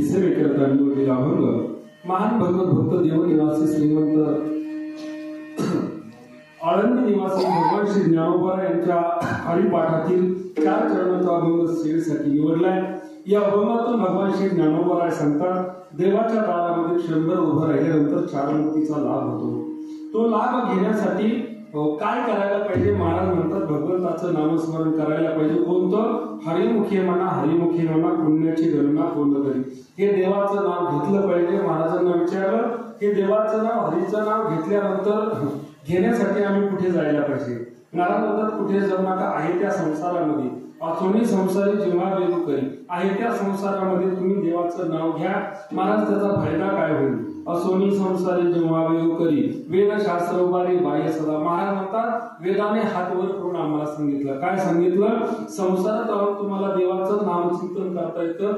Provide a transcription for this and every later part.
सेवेकरता निवडलेला अभंग महान भगवत भक्त देवनिवासी श्रीमंत आळंदी निवासी भगवान श्री ज्ञानोबा यांच्या हरिपाठातील 4 चरणांचा अभंग सेवेसाठी निवडलाय। या अभंगातून भगवान श्री ज्ञानोबा सांगतात, देवाच्या दारामध्ये क्षणभर उभं राहिल्यानंतर 4 मुक्तीचा लाभ होतो। तो लाभ घेण्यासाठी काय करायला पाहिजे? महाराज म्हणतात भगवंताचं नामस्मरण करायला पाहिजे। कोणतं? हरिमुखी म्हणा पुण्याची गणना पूर्ण करी। हे देवाचं नाव घेतलं पाहिजे। महाराजांना विचारलं, हे देवाचं नाव हरीचं नाव घेतल्यानंतर घेण्यासाठी आम्ही कुठे जायला पाहिजे? महाराज म्हणतात कुठे जाऊ नका, आहे त्या संसारामध्ये अजूनही संसारी जेव्हा वेगू करी, आहे त्या संसारामध्ये तुम्ही देवाचं नाव घ्या। महाराज त्याचा फायदा काय होईल? असोनी संसारी जेव्हा वेगू करी, वेद शास्त्र उभारी बाह्य सदा। महाराज म्हणतात वेदाने हात वर करून आम्हाला सांगितलं, काय सांगितलं? संसारात राहून तुम्हाला देवाचं नामचिंतन करता येतं।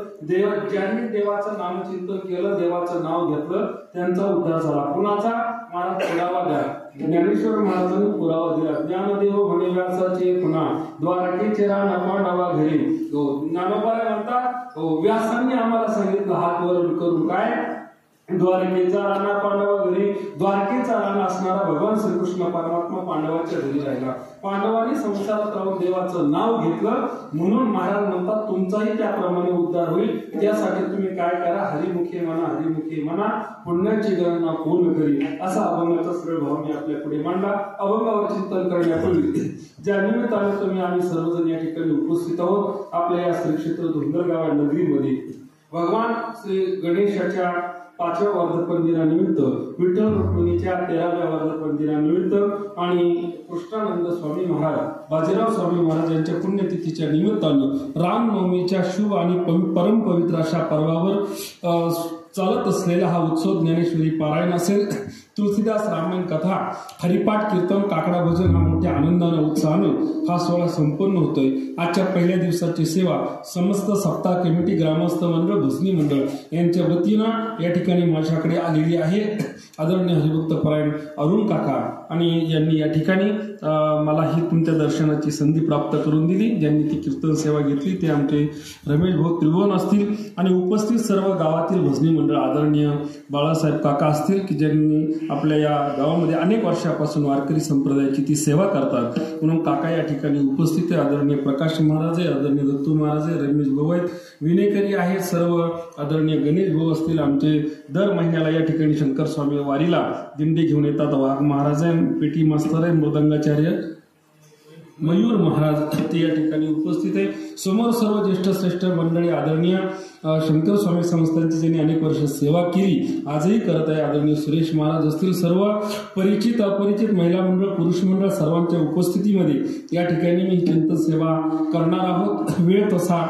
ज्यांनी देवाचं नामचिंतन केलं, देवाचं नाव घेतलं, त्यांचा उद्धार झाला। कुणाचा? महाराज पुरावा द्या। ज्ञानेश्वर महाराजांनी पुरावा दिला। ज्ञानदेव म्हणे व्यासाचे पुन्हा द्वारकेचे रान नवा घरी। ज्ञानोबा म्हणतात व्यासांनी आम्हाला सांगितलं हात वर करून, काय? द्वारकेचा राणा पांडवा घरी। द्वारकेचा राणा असणारा भगवान श्रीकृष्ण परमात्मा पांडवाच्या घरी राहिला। पांडवांनी संसारात राहून देवाचं नाव घेतलं, म्हणून महाराज म्हणतात तुमचाही त्याप्रमाणे उद्धार होईल। त्यासाठी तुम्ही काय करा? हरिमुखी म्हणा पुण्याची गणना पूर्ण करी। असा अभंगाचा सरळ भाव मी आपल्या पुढे मांडला। अभंगावर चिंतन करण्यापूर्वी ज्या निमित्ताने तुम्ही आम्ही सर्वजण या ठिकाणी उपस्थित आहोत, आपल्या या श्री क्षेत्र धुंदरगाव नगरीमध्ये भगवान श्री गणेशाच्या 5व्या वर्धापन दिनानिमित्त, विठ्ठल रुक्मिणीच्या 13व्या वर्धापन दिनानिमित्त आणि कृष्णानंद स्वामी महाराज, बाजीराव स्वामी महाराज यांच्या पुण्यतिथीच्या निमित्तानं रामनवमीच्या शुभ आणि परम पवित्र अशा पर्वावर चालत असलेला हा उत्सव ज्ञानेश्वरी पारायण असेल, तुलसीदास रामायण कथा, हरिपाठ, कीर्तन, काकडा भजन हा मोठ्या आनंदानं उत्साहानं हा सोहळा संपन्न होतोय। आजच्या पहिल्या दिवसाची सेवा समस्त सप्ताह कमिटी, ग्रामस्थ मंडळ, भजनी मंडळ यांच्या वतीनं या ठिकाणी माझ्याकडे आलेली आहे। आदरणीय हरिभक्त परायण अरुण काका आणि यांनी या ठिकाणी मला ही तुमच्या दर्शनाची संधी प्राप्त करून दिली। ज्यांनी ती कीर्तन सेवा घेतली ते आमचे रमेश भाऊ त्रिभुवन असतील आणि उपस्थित सर्व गावातील भजनी मंडळ आदरणीय बाळासाहेब काका असतील की ज्यांनी आपल्या या गावामध्ये अनेक वर्षापासून वारकरी संप्रदायाची ती सेवा करतात, म्हणून काका या ठिकाणी उपस्थित आहे। आदरणीय प्रकाश महाराज आहे, आदरणीय दत्तू महाराज आहे, रमेश भाऊ आहेत, विनेकरी आहेत, सर्व आदरणीय गणेश भाऊ असतील। आमचे दर महिन्याला या ठिकाणी शंकर स्वामी वारीला दिंडी घेऊन येतात। वाघ महाराज आहे, पेटी मास्तर आहे, मृदंगाचार्य मयूर महाराज ते या ठिकाणी उपस्थित आहे। समोर सर्व ज्येष्ठ श्रेष्ठ मंडळी आदरणीय शंकर स्वामी संस्थांची ज्यांनी अनेक वर्ष सेवा केली, आजही करत आहे, आदरणीय सुरेश महाराज असतील, सर्व परिचित अपरिचित महिला मंडळ, पुरुष मंडळ सर्वांच्या उपस्थितीमध्ये या ठिकाणी मी चिंतन सेवा करणार आहोत। वेळ तसा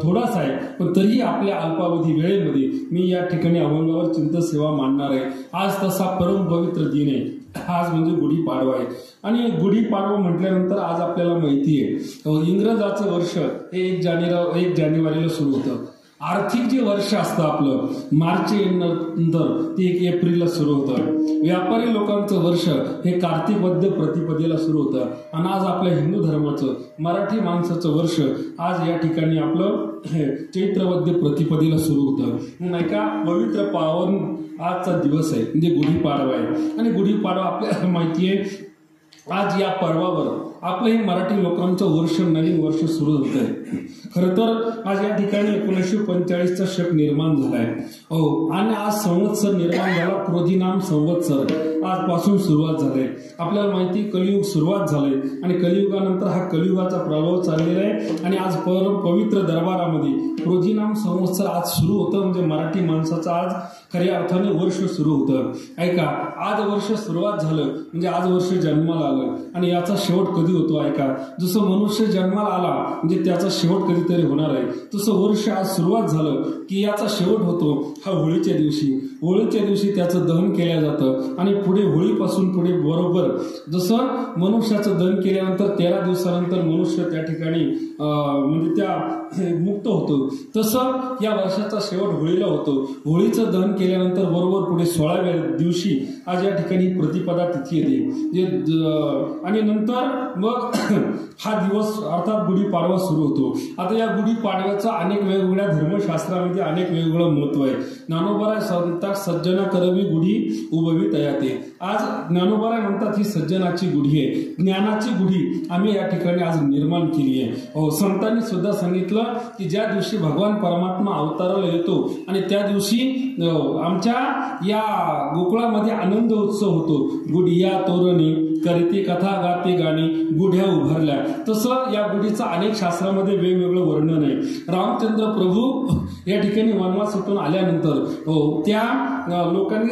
थोडासा आहे, पण तरीही आपल्या अल्पावधी वेळेमध्ये मी या ठिकाणी अभंगावर चिंतन सेवा मांडणार आहे। आज तसा परम पवित्र दिन आहे, आज म्हणजे गुढीपाडवा आहे आणि गुढीपाडवा म्हटल्यानंतर आज आपल्याला माहिती आहे इंग्रजाचं वर्ष हे 1 जानेवारीला सुरू होतं। आर्थिक जे वर्ष असतं आपलं मार्च नंतर ते 1 एप्रिलला सुरू होतं। व्यापारी लोकांचं वर्ष हे कार्तिक वद्य प्रतिपदेला सुरू होतं आणि आज आपल्या हिंदू धर्माचं मराठी माणसाचं वर्ष आज या ठिकाणी आपलं चैत्र वद्य प्रतिपदेला सुरू होतं। नाही का? पवित्र पावन आजचा दिवस आहे म्हणजे गुढीपाडवा आहे आणि गुढीपाडवा आपल्याला माहिती आहे आज या पर्वावर आपलं हे मराठी लोकांचं वर्ष नवीन वर्ष सुरू होत आहे। खरं तर आज या ठिकाणी 1945चा शक निर्माण झालाय आणि आज संवत्सर निर्माण झाला, क्रोधीनाम संवत्सर आजपासून सुरुवात झाली। आपल्याला माहिती कलियुग सुरुवात झालंय आणि कलियुगानंतर हा कलियुगाचा प्रभाव चाललेला आहे आणि आज परम पवित्र दरबारामध्ये क्रोधीनाम संवत्सर आज सुरू होतं म्हणजे मराठी माणसाचं आज खऱ्या अर्थाने वर्ष सुरू होतं। ऐका, आज वर्ष सुरुवात झालं म्हणजे आज वर्ष जन्माला आलं आणि याचा शेवट कधी होतो? ऐका, जसं मनुष्य जन्माला आला म्हणजे त्याचा शेवट कधीतरी होणार आहे, तसं वर्ष आज सुरुवात झालं की याचा शेवट होतो हा होळीच्या दिवशी। होळीच्या दिवशी त्याचं दहन केलं जातं आणि पुढे होळीपासून पुढे बरोबर जसं मनुष्याचं दहन केल्यानंतर 13 दिवसानंतर मनुष्य त्या ठिकाणी म्हणजे त्या मुक्त होतो, तसं या वर्षाचा शेवट होळीला होतो. होळीचं दहन केल्यानंतर बरोबर पुढे 16व्या दिवशी आज या ठिकाणी प्रतिपदा तिथी येते आणि नंतर मग हा दिवस अर्थात गुढीपाडवा सुरू होतो. आता या गुढीपाडव्याचं अनेक वेगवेगळ्या धर्मशास्त्रामध्ये अनेक वेगवेगळं महत्व आहे. ज्ञानोबा सांगतात सज्जना करवी गुढी उभवी तयाते. आज ज्ञानोबा म्हणतात ही सज्जनाची गुढी आहे, ज्ञानाची गुढी आम्ही या ठिकाणी आज निर्माण केली आहे. हो, संतांनी सुद्धा सांगितलं की ज्या दिवशी भगवान परमात्मा अवताराला येतो आणि त्या दिवशी आमच्या या गोकुळामध्ये आनंद उत्सव होतो. गुढिया तोरणी करीती कथा गाते गाणी गुढ्या उभारल्या. तसं या गुढीचं अनेक शास्त्रामध्ये वेगवेगळं वर्णन आहे. रामचंद्र प्रभू या ठिकाणी वनवासातून आल्यानंतर त्या लोकांनी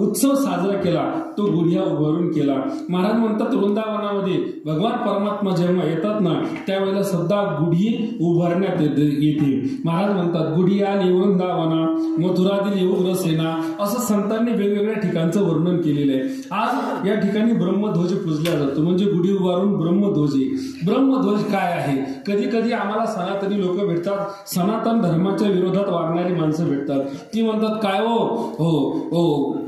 उत्सव साजरा केला, तो गुढिया उभारून केला. महाराज म्हणतात वृंदावनामध्ये भगवान परमात्मा जेव्हा येतात ना त्यावेळेला सुद्धा गुढी उभारण्यात येते. महाराज म्हणतात गुढिया वृंदावना मथुरातील उग्रसेना, असं संतांनी वेगवेगळ्या ठिकाणचं वर्णन केलेलं आहे. आज या ठिकाणी ब्रह्मध्वज पूजला जातो, म्हणजे गुढी उभारून ब्रह्मध्वज आहे. ब्रह्मध्वज काय आहे? कधी कधी आम्हाला सनातनी लोक भेटतात, सनातन धर्माच्या विरोधात वागणारी माणसं भेटतात. ती म्हणतात काय हो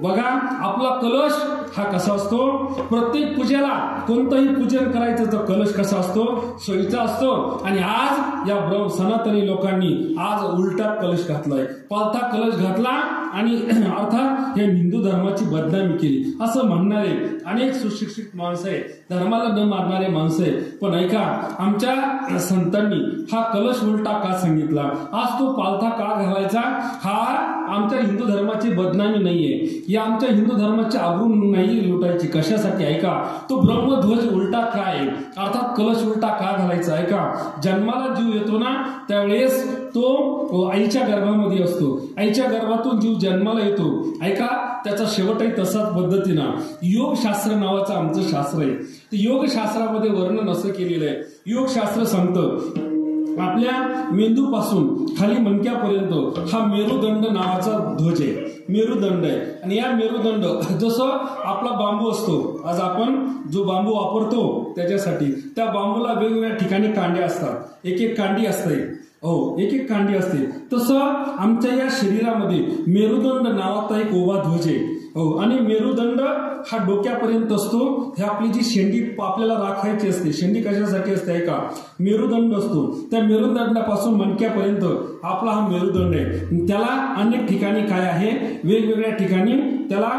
बघा आपला कलश हा कसा असतो, प्रत्येक पूजेला कोणतंही पूजन करायचं तर कलश कसा असतो, सोयीचा असतो. आणि आज या सनातनी लोकांनी आज उलटा कलश घातलाय, पालथा कलश घातला आणि अर्थात या हिंदू धर्माची बदनामी केली असं म्हणणारे अनेक सुशिक्षित माणसं आहे, धर्माला न मारणारे माणसं आहे. पण ऐका, आमच्या संतांनी हा कलश उलटा का सांगितला, आज तो पालथा का घालायचा, हा आमच्या हिंदू धर्माची बदनामी नाहीये, या आमच्या हिंदू धर्माची आबरू नाही लुटायची. कशासाठी? ऐका, तो ब्रह्मध्वज उलटा काय अर्थात कलश उलटा का घालायचा? ऐका, जन्माला जीव येतो ना त्यावेळेस तो आईच्या गर्भामध्ये असतो, आईच्या गर्भातून जीव जन्माला येतो. ऐका, त्याचा शेवटही तसाच पद्धतीनं योगशास्त्र नावाचं आमचं शास्त्र आहे. योगशास्त्रामध्ये वर्णन असं केलेलं आहे. योगशास्त्र सांगतं आपल्या मेंदूपासून खाली मणक्यापर्यंत हा मेरुदंड नावाचा ध्वज आहे, मेरुदंड आहे. आणि या मेरुदंड जसं आपला बांबू असतो, आज आपण जो बांबू वापरतो त्याच्यासाठी त्या बांबूला वेगवेगळ्या ठिकाणी कांड्या असतात, एक एक कांडी असते, एक एक कांडी असते. तसं आमच्या या शरीरामध्ये मेरुदंड नावाचा एक उभा ध्वज आहे. आणि मेरुदंड हा डोक्यापर्यंत असतो. हे आपली जी शेंडी आपल्याला राखायची असते, शेंडी कशासाठी असते का, मेरुदंड असतो. त्या मेरुदंडापासून मणक्यापर्यंत आपला हा मेरुदंड आहे. त्याला अनेक ठिकाणी काय आहे, वेगवेगळ्या ठिकाणी त्याला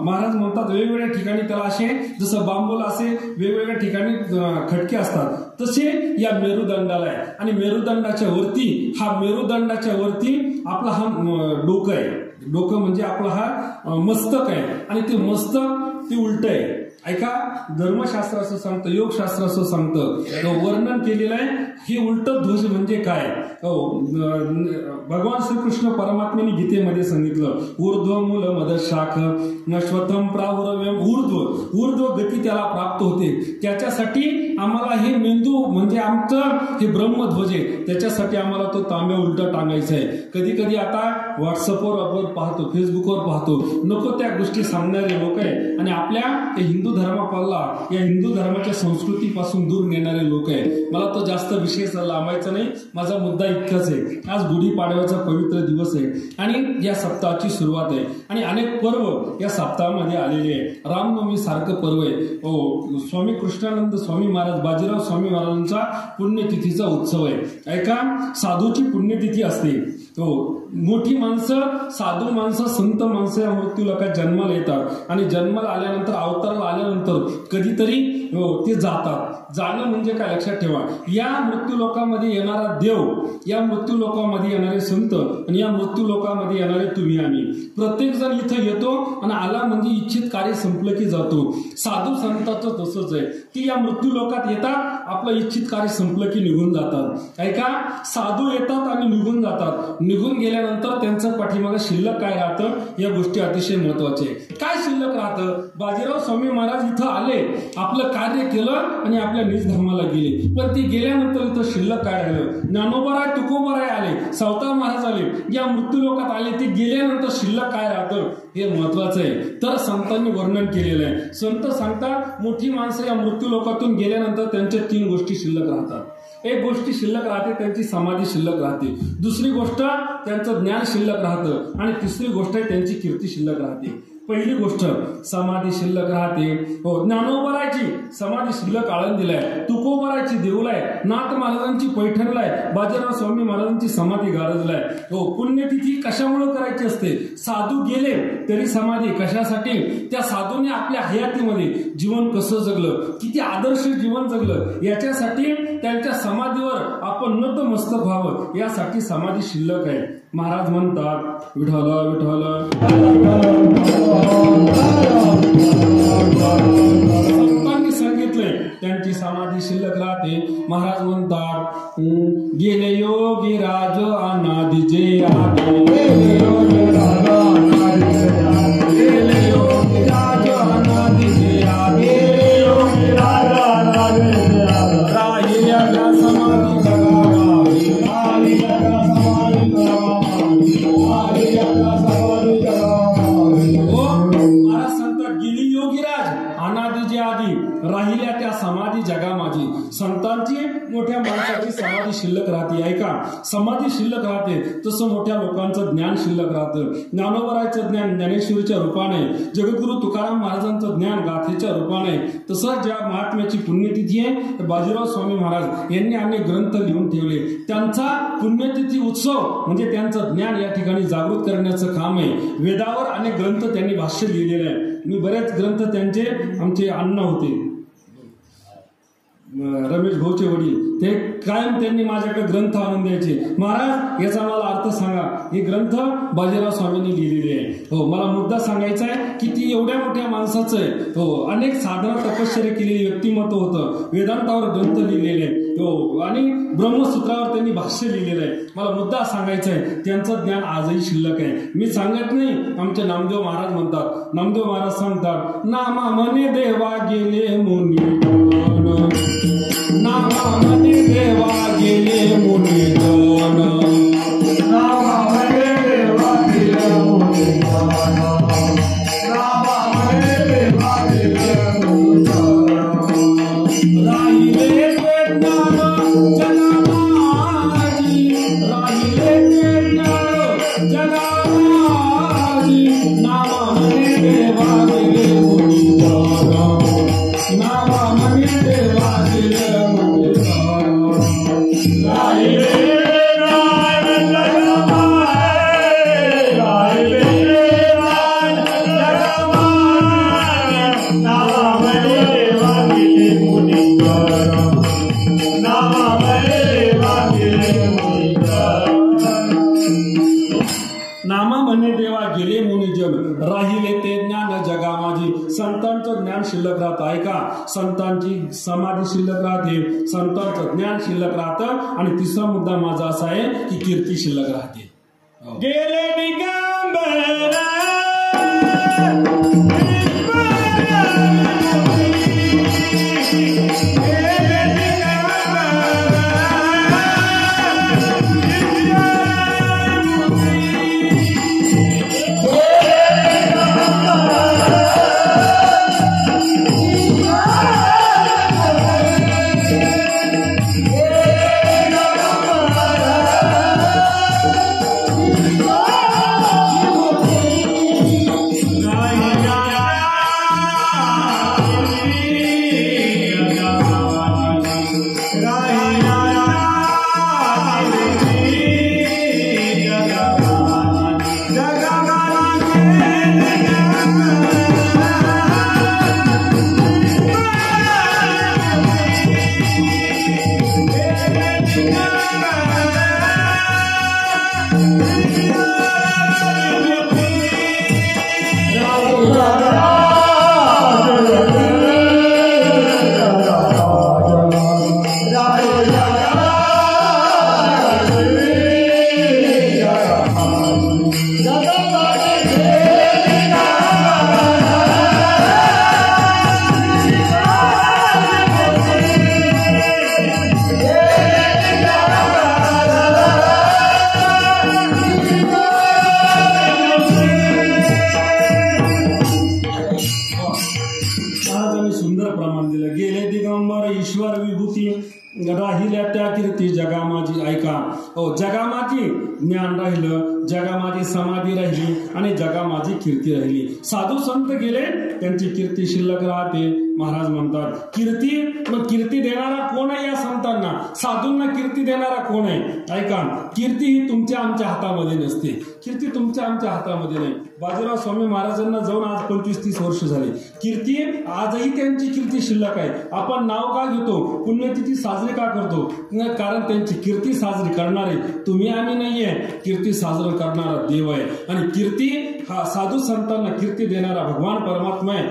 महाराज म्हणतात वेगवेगळ्या ठिकाणी त्याला असे जसं बांबूला असे वेगवेगळ्या ठिकाणी खटके असतात, तसे या मेरुदंडाला आहे. आणि मेरुदंडाच्या वरती आपला हा डोकं आहे. डोकं म्हणजे आपला हा मस्तक आहे आणि ते मस्तक ते उलट आहे. ऐका, धर्मशास्त्र असं सांगतं, योगशास्त्र असं सांगतं, वर्णन केलेलं आहे. हे उलट ध्वज म्हणजे काय? भगवान श्रीकृष्ण परमात्म्याने गीतेमध्ये सांगितलं ऊर्ध्व मूल मद शाख नश्वतम प्रावुरव्यम, ऊर्ध्व गती त्याला प्राप्त होते. त्याच्यासाठी आम्हाला हे मेंदू म्हणजे आमचं हे ब्रह्मध्वज आहे, त्याच्यासाठी आम्हाला तो तांब्या उलटा टांगायचा आहे. कधी कधी आता व्हॉट्सअपवर आपण पाहतो, फेसबुकवर पाहतो, नको त्या गोष्टी सांगणारे लोक आहे आणि आपल्या हिंदू धर्मापाला या हिंदू धर्माच्या संस्कृतीपासून दूर नेणारे लोक आहे. मला तो जास्त विषय लांबायचा नाही, माझा मुद्दा इतकाच आहे. आज गुढीपाडव्याचा पवित्र दिवस आहे आणि या सप्ताहाची सुरुवात आहे आणि अनेक पर्व या सप्ताहामध्ये आलेले आहे. रामनवमी सारखं पर्व आहे. स्वामी कृष्णानंद स्वामी महाराज, बाजीराव स्वामी महाराजांचा पुण्यतिथीचा उत्सव आहे. ऐका, साधूची पुण्यतिथी असते. मोठी माणसं, साधू माणसं, संत माणसं या मृत्यू लोकात जन्माला येतात आणि जन्माला आल्यानंतर अवताराला आल्यानंतर कधीतरी ते जातात. जाणं म्हणजे काय लक्षात ठेवा, या मृत्यू लोकांमध्ये येणारा देव, या मृत्यू लोकांमध्ये येणारे संत आणि या मृत्यू लोकांमध्ये येणारे तुम्ही आम्ही, प्रत्येक जण इथं येतो आणि आला म्हणजे इच्छित कार्य संपलं की जातो. साधू संतांचं तसंच आहे की या मृत्यू लोकात येतात, आपलं इच्छित कार्य संपलं की निघून जातात. ऐका, साधू येतात आणि निघून जातात. निघून गेल्यानंतर गेल्यानंतर त्यांचं पाठीमागे शिल्लक काय राहतं या गोष्टी अतिशय महत्वाच्या आहे. काय शिल्लक राहतं? बाजीराव स्वामी महाराज इथं आले, आपलं कार्य केलं आणि आपल्या निज धर्माला गेले, पण ते गेल्यानंतर इथं शिल्लक काय राहिलं? ज्ञानोबराय तुकोबराय आले, सावता महाराज आले, या मृत्यू लोकात आले, ते गेल्यानंतर शिल्लक काय राहतं हे महत्वाचं आहे. तर संतांनी वर्णन केलेलं आहे. संत सांगतात मोठी माणसं या मृत्यू लोकातून गेल्यानंतर त्यांच्या 3 गोष्टी शिल्लक राहतात. एक गोष्टी शिल्लक राहते, त्यांची समाधी शिल्लक राहते. दुसरी गोष्ट त्यांचं ज्ञान शिल्लक राहतं आणि तिसरी गोष्ट आहे त्यांची कीर्ती शिल्लक राहते. पहिली गोष्ट समाधी शिल्लक राहते. हो, ज्ञानोबरायची समाधी शिल्लक आळंदीलाय, तुकोबरायची देऊलाय, नाथ महाराजांची पैठणलाय, बाजीराव स्वामी महाराजांची समाधी गारजलाय. हो, पुण्यतिथी कशामुळे करायची असते? साधू गेले तरी समाधी कशासाठी? त्या साधूने आपल्या हयातीमध्ये जीवन कसं जगलं, किती आदर्श जीवन जगलं, याच्यासाठी त्यांच्या समाधीवर आपण नतमस्तक व्हावं, यासाठी समाधी शिल्लक आहे. महाराज म्हणतात विठ्ठल विठ्ठल संतांनी सांगितलंय त्यांची समाधी शिल्लक राहते. महाराज म्हणतात गेले योगी राज अनादि जे आगे, गेले योगी राज अनादि जे आगे, राहिल्या त्या समाधी जगावी, राहिल्या त्या समाधी महाराज सांगतात गेली योगीराज अनादि जे आधी, राहिल्या त्या समाधी जगा माझी. संतांची मोठ्या माणसाची समाधी शिल्लक राहते. ऐका, समाधी शिल्लक राहते तसं मोठ्या लोकांचं ज्ञान शिल्लक राहतं. ज्ञानोबरायचं ज्ञान ज्ञानेश्वरीच्या रूपाने, जगद्गुरु तुकाराम महाराजांचं ज्ञान गाथेच्या रूपाने, तसं ज्या महात्म्याची पुण्यतिथी आहे बाजीराव स्वामी महाराज यांनी अनेक ग्रंथ लिहून ठेवले. त्यांचा पुण्यतिथी उत्सव म्हणजे त्यांचं ज्ञान या ठिकाणी जागृत करण्याचं काम आहे. वेदावर अनेक ग्रंथ त्यांनी भाष्य लिहिलेले आहे. मी बरेच ग्रंथ त्यांचे, आमचे अण्णा होते रमेश भाऊचे वडील, ते कायम त्यांनी माझ्याकडे ग्रंथ आणून द्यायचे. महाराज याचा मला अर्थ सांगा. हे ग्रंथ बाजीराव स्वामींनी लिहिलेले आहे. हो, मला मुद्दा सांगायचा आहे की ती एवढ्या मोठ्या माणसाचं आहे. हो, अनेक साधना तपश्चर्या केलेली व्यक्तिमत्व होतं. वेदांतावर ग्रंथ लिहिलेले आहे. हो, आणि ब्रह्मसूत्रावर त्यांनी भाष्य लिहिलेलं आहे. मला मुद्दा सांगायचा आहे, त्यांचं ज्ञान आजही शिल्लक आहे. मी सांगत नाही, आमचे नामदेव महाराज म्हणतात. नामदेव महाराज सांगतात नामा म्हणे देवा गेले मुनी, नामा म्हणे देवा गेले मुनी जन, नामा म्हणे देवा गेले मुनी जन, नामा म्हणे देवा गेले मुनी जन, राहिले ते ज्ञान जगामाजी, राहिले ते ज्ञान जगामाजी, नामा म्हणे देवा गेले मुनी जन, नामा म्हणे देवा गेले मुनी जन, राहिले नामा म्हणे देवा गेले मुनी जन, राहिले ते ज्ञान जगा माझी. संतांचं ज्ञान शिल्लक राहतं. ऐका, संतांची समाधी शिल्लक राहते, संतांचं ज्ञान शिल्लक राहतं, आणि तिसरा मुद्दा माझा असा आहे की कीर्ती शिल्लक राहते. गेले दिगंबर आम्हाला दिलं. गेले दिगंबर ईश्वर विभूती राहिल्या त्या कीर्ती जगा माझी. ऐका हो, जगा माझी ज्ञान राहिलं, जगा माझी समाधी राहिली आणि जगा माझी कीर्ती राहिली. साधू संत गेले त्यांची कीर्ती शिल्लक राहते. महाराज म्हणतात कीर्ती, मग कीर्ती देणारा कोण आहे या संतांना? साधूंना कीर्ती देणारा कोण आहे? ऐका, कीर्ती ही तुमच्या आमच्या हातामध्ये नसते. कीर्ती तुमच्या आमच्या हातामध्ये नाही. बाजीराव स्वामी महाराजांना जाऊन आज 25-30 वर्ष झाली. कीर्ती आजही त्यांची कीर्ती शिल्लक आहे. आपण नाव का घेतो, पुण्यतिथी साजरी का करतो? कारण त्यांची कीर्ती साजरी करणारे तुम्ही आम्ही नाहीये, कीर्ती साजरी करणारा देव आहे. आणि कीर्ती हा साधू संतांना कीर्ती देणारा भगवान परमात्मा आहे.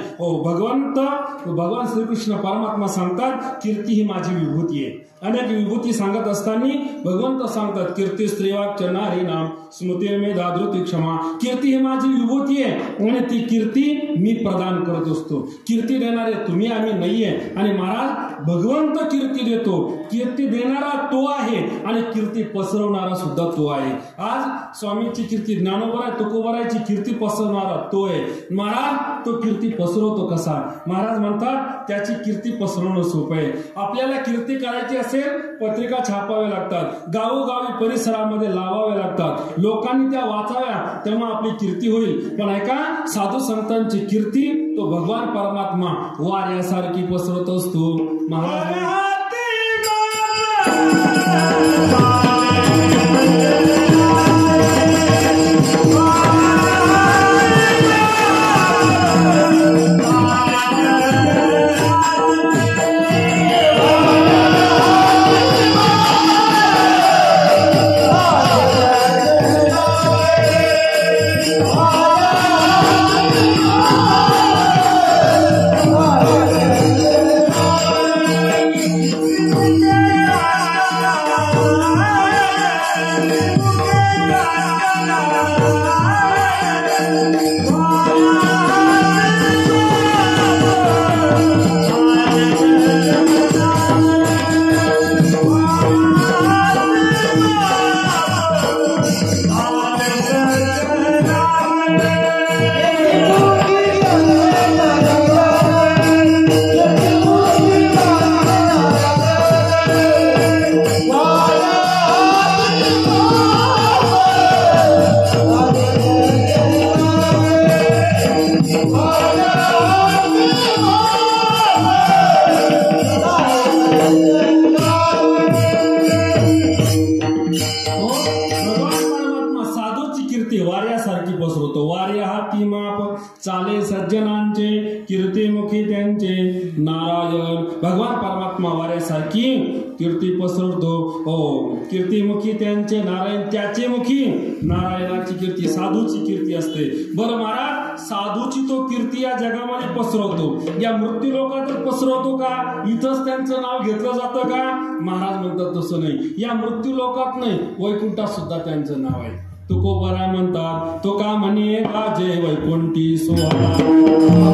भगवान श्रीकृष्ण परमात्मा सांगतात कीर्ती ही माझी विभूती आहे. अनेक विभूती सांगत असताना भगवंत सांगतात कीर्ती स्त्रीवाक् नारी नाम स्मृती मे दादृती क्षमा. कीर्ती ही माझी विभूती आहे आणि ती कीर्ती मी प्रदान करत असतो. कीर्ती देणारे तुम्ही आम्ही नाहीये. आणि महाराज भगवंत कीर्ती देतो. कीर्ती देणारा तो आहे आणि कीर्ती पसरवणारा सुद्धा तो आहे. आज स्वामींची कीर्ती, ज्ञानोबा तुकोबारायची कीर्ती पसरवणारा तो आहे. महाराज तो कीर्ती पसरवतो कसा? महाराज म्हणतात त्याची कीर्ती पसरवणं सोपं आहे. आपल्याला कीर्ती करायची असेल पत्रिका छापाव्या लागतात, गावोगावी परिसरामध्ये लावाव्या लागतात, लोकांनी त्या वाचाव्या, तेव्हा आपली कीर्ती होईल. पण ऐका, साधू संतांची कीर्ती तो भगवान परमात्मा वाऱ्यासारखी पसरत असतो. महाराज चाले सज्जनांचे कीर्तिमुखी त्यांचे नारायण. भगवान परमात्मा वाऱ्यासारखी कीर्ती पसरतो. हो, कीर्तिमुखी त्यांचे नारायण, त्याचे मुखी नारायणाची कीर्ती, साधूची कीर्ती असते. बरं महाराज, साधूची तो कीर्ती या जगामध्ये पसरवतो, या मृत्यू लोकातच पसरवतो का? इथंच त्यांचं नाव घेतलं जातं का? महाराज म्हणतात तसं नाही. या मृत्यू लोकात नाही, वैकुंठात सुद्धा त्यांचं नाव आहे. तुकोबाराय म्हणतात तो का म्हणे गाजे वैकुंठी सोहळा.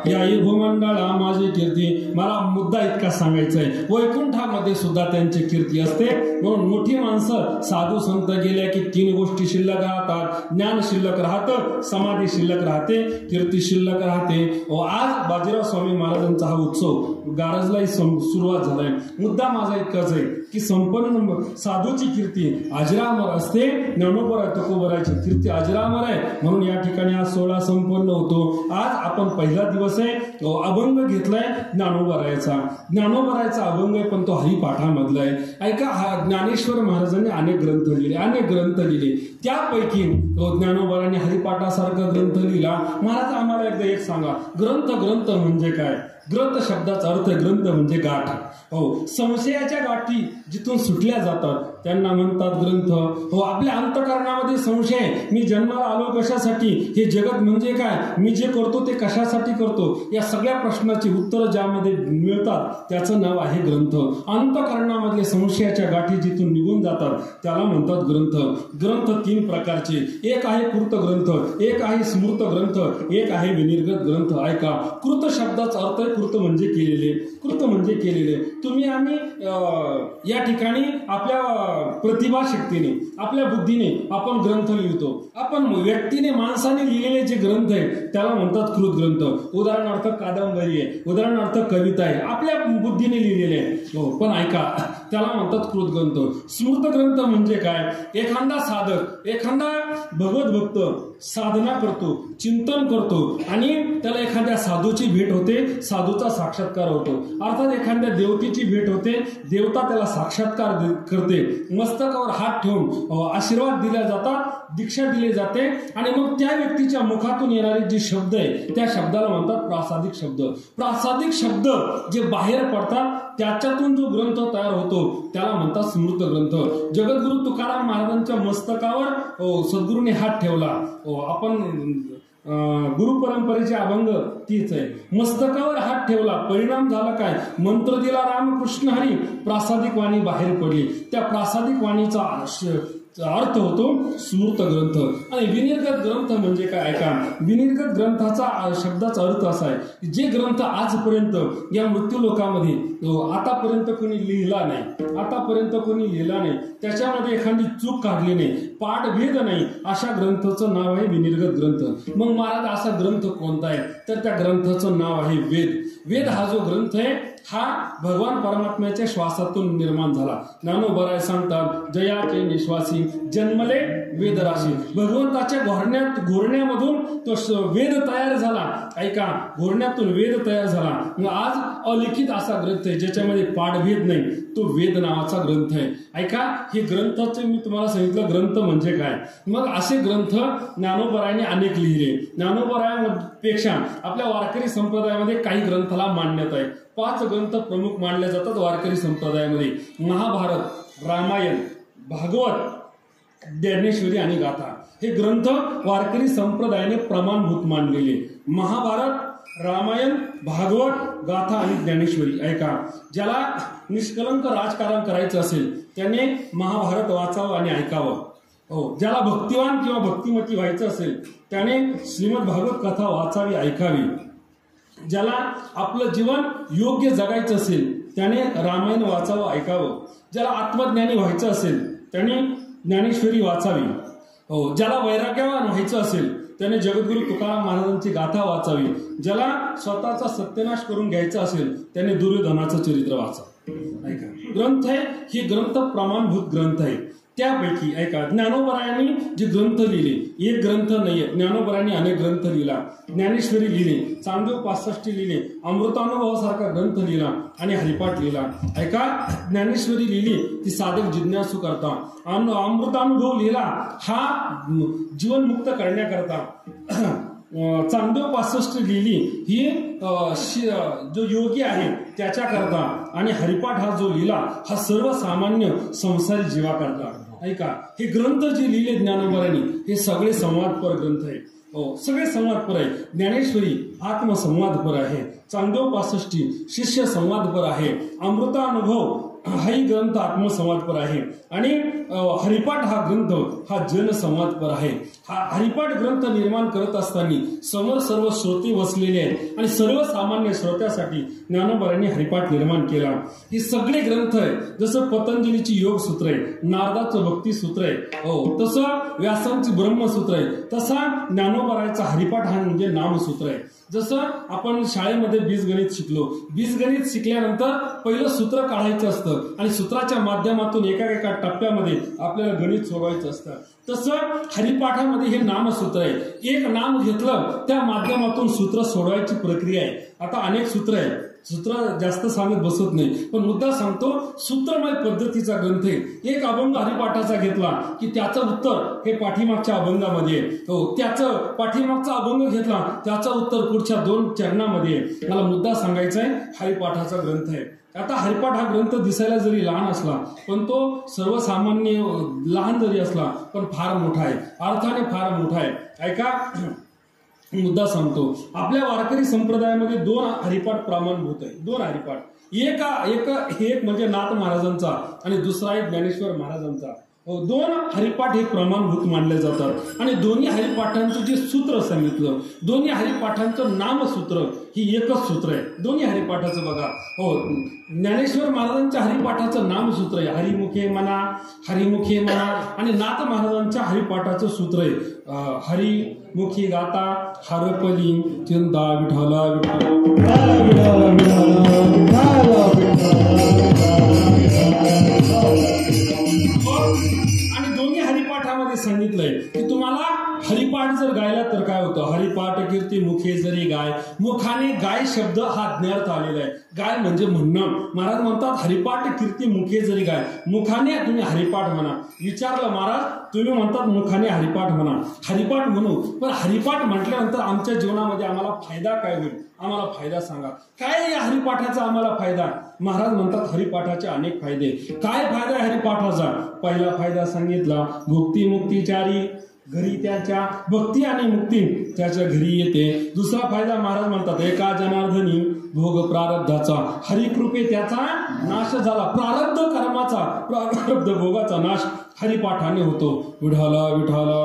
या युगमंडळा माझी कीर्ती. मला मुद्दा इतका सांगायचा आहे, वैकुंठामध्ये सुद्धा त्यांची कीर्ती असते. म्हणून मोठी माणसं साधू संत गेल्या की 3 गोष्टी शिल्लक राहतात. ज्ञान शिल्लक राहतं, समाधी शिल्लक राहते, कीर्ती शिल्लक राहते. आज बाजीराव स्वामी महाराजांचा हा उत्सव गारजलाही सुरुवात झालाय. मुद्दा माझा इतकाच आहे की संपन्न साधूची कीर्ती अजरामर असते. ज्ञानोबा तुकोबारायची कीर्ती अजरामर आहे. म्हणून या ठिकाणी आज सोहळा संपन्न होतो. आज आपण पहिला दिवस आहे, अभंग घेतलाय ज्ञानोबारायचा. ज्ञानोबारायचा अभंग आहे, पण तो हरिपाठामधला आहे. ऐका, ज्ञानेश्वर महाराजांनी अनेक ग्रंथ लिहिले. त्यापैकी ज्ञानोबारांनी हरिपाठासारखा ग्रंथ लिहिला. महाराज आम्हाला एकदा एक सांगा, ग्रंथ म्हणजे काय? ग्रंथ शब्दाचा अर्थ ग्रंथ म्हणजे गाठ. हो, संशयाच्या गाठी जिथून सुटल्या जातात त्यांना म्हणतात ग्रंथ. हो, आपल्या अंतःकरणामध्ये संशय, मी जन्माला आलो कशासाठी, हे जगत म्हणजे काय, मी जे करतो ते कशासाठी करतो, या सगळ्या प्रश्नाची उत्तरं ज्यामध्ये मिळतात त्याचं नाव आहे ग्रंथ. अंतःकरणामधले संशयाच्या गाठी जिथून निघून जातात त्याला म्हणतात ग्रंथ. ग्रंथ 3 प्रकारचे, एक आहे कृत ग्रंथ, एक आहे स्मृत ग्रंथ, एक आहे विनिर्गत ग्रंथ. ऐका, कृत शब्दाचा अर्थ आहे कृत म्हणजे केलेले. कृत म्हणजे केलेले. तुम्ही आम्ही या ठिकाणी आपल्या प्रतिभाशक्तीने, आपल्या बुद्धीने आपण ग्रंथ लिहितो. आपण व्यक्तीने, माणसाने लिहिलेले जे ग्रंथ आहे त्याला म्हणतात कृत ग्रंथ. उदाहरणार्थ कादंबरी आहे, उदाहरणार्थ कविता आहे, आपल्या बुद्धीने लिहिलेले आहे. हो, पण ऐका, त्याला म्हणतात कृत ग्रंथ. स्मृत ग्रंथ म्हणजे काय, एखादा साधक, एखादा भगवत भक्त साधना करतो, चिंतन करतो आणि त्याला एखाद्या साधूची भेट होते, साधूचा साक्षात्कार होतो. अर्थात एखाद्या देवतेची भेट होते, देवता त्याला साक्षात्कार करते, मस्तकावर हात ठेवून आशीर्वाद दिला जातात, दीक्षा दिली जाते आणि मग त्या व्यक्तीच्या मुखातून येणारे जे शब्द आहे त्या शब्दाला म्हणतात प्रासादिक शब्द. प्रासादिक शब्द जे बाहेर पडतात त्याच्यातून जो ग्रंथ तयार होतो त्याला म्हणतात स्मृत ग्रंथ. जगद्गुरु तुकाराम महाराजांच्या मस्तकावर सद्गुरूने हात ठेवला. आपण गुरु परंपरेचे अभंग तीच आहे. मस्तकावर हात ठेवला, परिणाम झाला काय, मंत्र दिला रामकृष्ण हरी, प्रासादिक वाणी बाहेर पडली. त्या प्रासादिक वाणीचा अर्थ होतो स्मृत ग्रंथ. आणि विनिर्गत ग्रंथ म्हणजे काय, ऐका, विनिर्गत ग्रंथाचा शब्दाचा अर्थ असा आहे, जे ग्रंथ आजपर्यंत या मृत्यूलोकामध्ये आतापर्यंत कोणी लिहिला नाही, आतापर्यंत कोणी लिहिला नाही, त्याच्यामध्ये एखादी चूक काढली नाही, पाठभेद नाही, अशा ग्रंथाचं नाव आहे विनिर्गत ग्रंथ. मग महाराज असा ग्रंथ कोणता आहे, तर त्या ग्रंथाचं नाव आहे वेद. वेद हा जो ग्रंथ आहे हा भगवान परमात्म्याच्या श्वासातून निर्माण झाला. ज्ञानोबराय सांगतात, जयाचे निश्वासी जन्मले वेदराशी. भगवंताच्या घोरण्यामधून तो वेद तयार झाला. ऐका, घोरण्यातून वेद तयार झाला. मग आज अलिखित असा ग्रंथ आहे ज्याच्यामध्ये पाठभेद नाही, तो वेद नावाचा ग्रंथ आहे. ऐका, हे ग्रंथाचे मी तुम्हाला सांगितलं ग्रंथ म्हणजे काय. मग असे ग्रंथ ज्ञानोबरायाने अनेक लिहिले. ज्ञानोबरायापेक्षा आपल्या वारकरी संप्रदायामध्ये काही ग्रंथाला मान्यता आहे. 5 ग्रंथ प्रमुख मानले जातात वारकरी संप्रदायामध्ये: महाभारत, रामायण, भागवत, ज्ञानेश्वरी आणि गाथा. हे ग्रंथ वारकरी संप्रदायाने प्रमाणभूत मानलेले. महाभारत, रामायण, भागवत, गाथा आणि ज्ञानेश्वरी. ऐका, ज्याला निष्कलंक राजकारण करायचं असेल त्याने महाभारत वाचावं आणि ऐकावं. हो, ज्याला भक्तिवान किंवा भक्तिमती व्हायचं असेल त्याने श्रीमद भागवत कथा वाचावी, ऐकावी. ज्याला आपलं जीवन योग्य जगायचं असेल त्याने रामायण वाचावं, ऐकावं. ज्याला आत्मज्ञानी व्हायचं असेल त्याने ज्ञानेश्वरी वाचावी. हो, ज्याला वैराग्यवान व्हायचं असेल त्याने जगद्गुरु तुकाराम महाराजांची गाथा वाचावी. ज्याला स्वतःचा सत्यनाश करून घ्यायचा असेल त्याने दुर्योधनाचं चरित्र वाचावं. ऐका, ग्रंथ आहे, हे ग्रंथ प्रमाणभूत ग्रंथ आहे. त्यापैकी ऐका, ज्ञानोबरायांनी जे ग्रंथ लिहिले, एक ग्रंथ नाहीये, ज्ञानोबरायांनी अनेक ग्रंथ लिहिला. ज्ञानेश्वरी लिहिली, चांगदेव 65 लिहिले, अमृतानुभवासारखा ग्रंथ लिहिला आणि हरिपाठ लिहिला. ऐका, ज्ञानेश्वरी लिहिली ती साधक जिज्ञासू करता, अमृतानुभव लिहिला हा जीवनमुक्त करण्याकरता, चांगदेव 65 लिहिली ही जो योगी आहे त्याच्याकरता, आणि हरिपाठ हा जो लिहिला हा सर्वसामान्य संसारी जीवाकरता. ऐका, हे ग्रंथ जे लिहिले ज्ञानोबरायांनी हे सगळे संवादपर ग्रंथ आहे. हो, सगळे संवादपर आहे. ज्ञानेश्वरी आत्मसंवादपर आहे, चांगदेव 65 शिष्य संवादपर आहे, अमृतानुभव हाही ग्रंथ आत्मसंवादपर आहे आणि हरिपाठ हा ग्रंथ हा जनसंवादपर आहे. हा हरिपाठ ग्रंथ निर्माण करत असताना समोर सर्व श्रोते बसलेले आहेत आणि सर्वसामान्य श्रोत्यासाठी ज्ञानोबरायांनी हरिपाठ निर्माण केला. हे सगळे ग्रंथ आहे, जसं पतंजलीची योग सूत्र आहे, नारदाचं भक्ती सूत्र आहे, हो तसं व्यासांची ब्रह्मसूत्र आहे, तसा ज्ञानोबरायांचा हरिपाठ हा म्हणजे नामसूत्र आहे. जसं आपण शाळेमध्ये बीजगणित शिकलो, बीजगणित शिकल्यानंतर पहिलं सूत्र काढायचं असतं आणि सूत्राच्या माध्यमातून एका टप्प्यामध्ये आपल्याला गणित सोडवायचं असतं, तसं हरिपाठामध्ये हे नामसूत्र आहे. एक नाम घेतलं त्या माध्यमातून सूत्र सोडवायची प्रक्रिया आहे. आता अनेक सूत्र आहेत, सूत्र जास्त सांगत बसत नाही, पण मुद्दा सांगतो सूत्रमय पद्धतीचा ग्रंथ आहे। एक अभंग हरिपाठाचा घेतला की त्याचं उत्तर हे पाठीमागच्या अभंगामध्ये हो, त्याचं पाठीमागचा अभंग घेतला त्याचं उत्तर पुढच्या 2 चरणामध्ये। मला मुद्दा सांगायचा आहे, हरिपाठाचा ग्रंथ आहे। आता हरिपाठ हा ग्रंथ दिसायला जरी लहान असला पण तो सर्वसामान्य लहान जरी असला पण फार मोठा आहे, अर्थाने फार मोठा आहे। ऐका मुद्दा सांगतो, आपल्या वारकरी संप्रदायामध्ये 2 हरिपाठ प्रमाणभूत आहे। 2 हरिपाठ, एक म्हणजे नाथ महाराजांचा आणि दुसरा एक ज्ञानेश्वर महाराजांचा। 2 हरिपाठ हे प्रमाणभूत मानले जातात आणि दोन्ही हरिपाठांचं जे सूत्र सांगितलं, दोन्ही हरिपाठांचं नामसूत्र ही एकच सूत्र आहे दोन्ही हरिपाठाचं। बघा हो, ज्ञानेश्वर महाराजांच्या हरिपाठाचं नामसूत्र आहे हरिमुखे म्हणा, हरिमुखे म्हणा, आणि नाथ महाराजांच्या हरिपाठाचं सूत्र आहे हरिमुखी गाता हरपली चिंता विठाला आणि दोन्ही हरिपाठामध्ये सांगितलंय की तुम्हाला हरिपाठ जर गायला तर काय होतं, हरिपाठ कीर्ती मुखे जरी गाय, मुखाने गाय शब्द हा ज्ञार्थ आलेला आहे। गाय म्हणजे म्हणणं, महाराज म्हणतात हरिपाठ कीर्ती मुखे जरी गाय, मुखाने तुम्ही हरिपाठ म्हणा। विचारलं महाराज, तुम्ही म्हणतात मुखाने हरिपाठ म्हणा, हरिपाठ म्हणू, पण हरिपाठ म्हटल्यानंतर आमच्या जीवनामध्ये आम्हाला फायदा काय होईल, आम्हाला फायदा सांगा, काय या हरिपाठाचा आम्हाला फायदा? महाराज म्हणतात हरिपाठाचे अनेक फायदे। काय फायदा आहे हरिपाठाचा? पहिला फायदा सांगितला, भुक्ती मुक्ती चारी घरी त्याच्या, भक्ती आणि मुक्ती त्याच्या घरी येते। दुसरा फायदा महाराज म्हणतात, एका जनार्दनी भोग प्रारब्धाचा, हरिकृपे त्याचा नाश झाला, प्रारब्ध कर्माचा प्रारब्ध भोगाचा नाश हरिपाठाने होतो। विठाला विठाला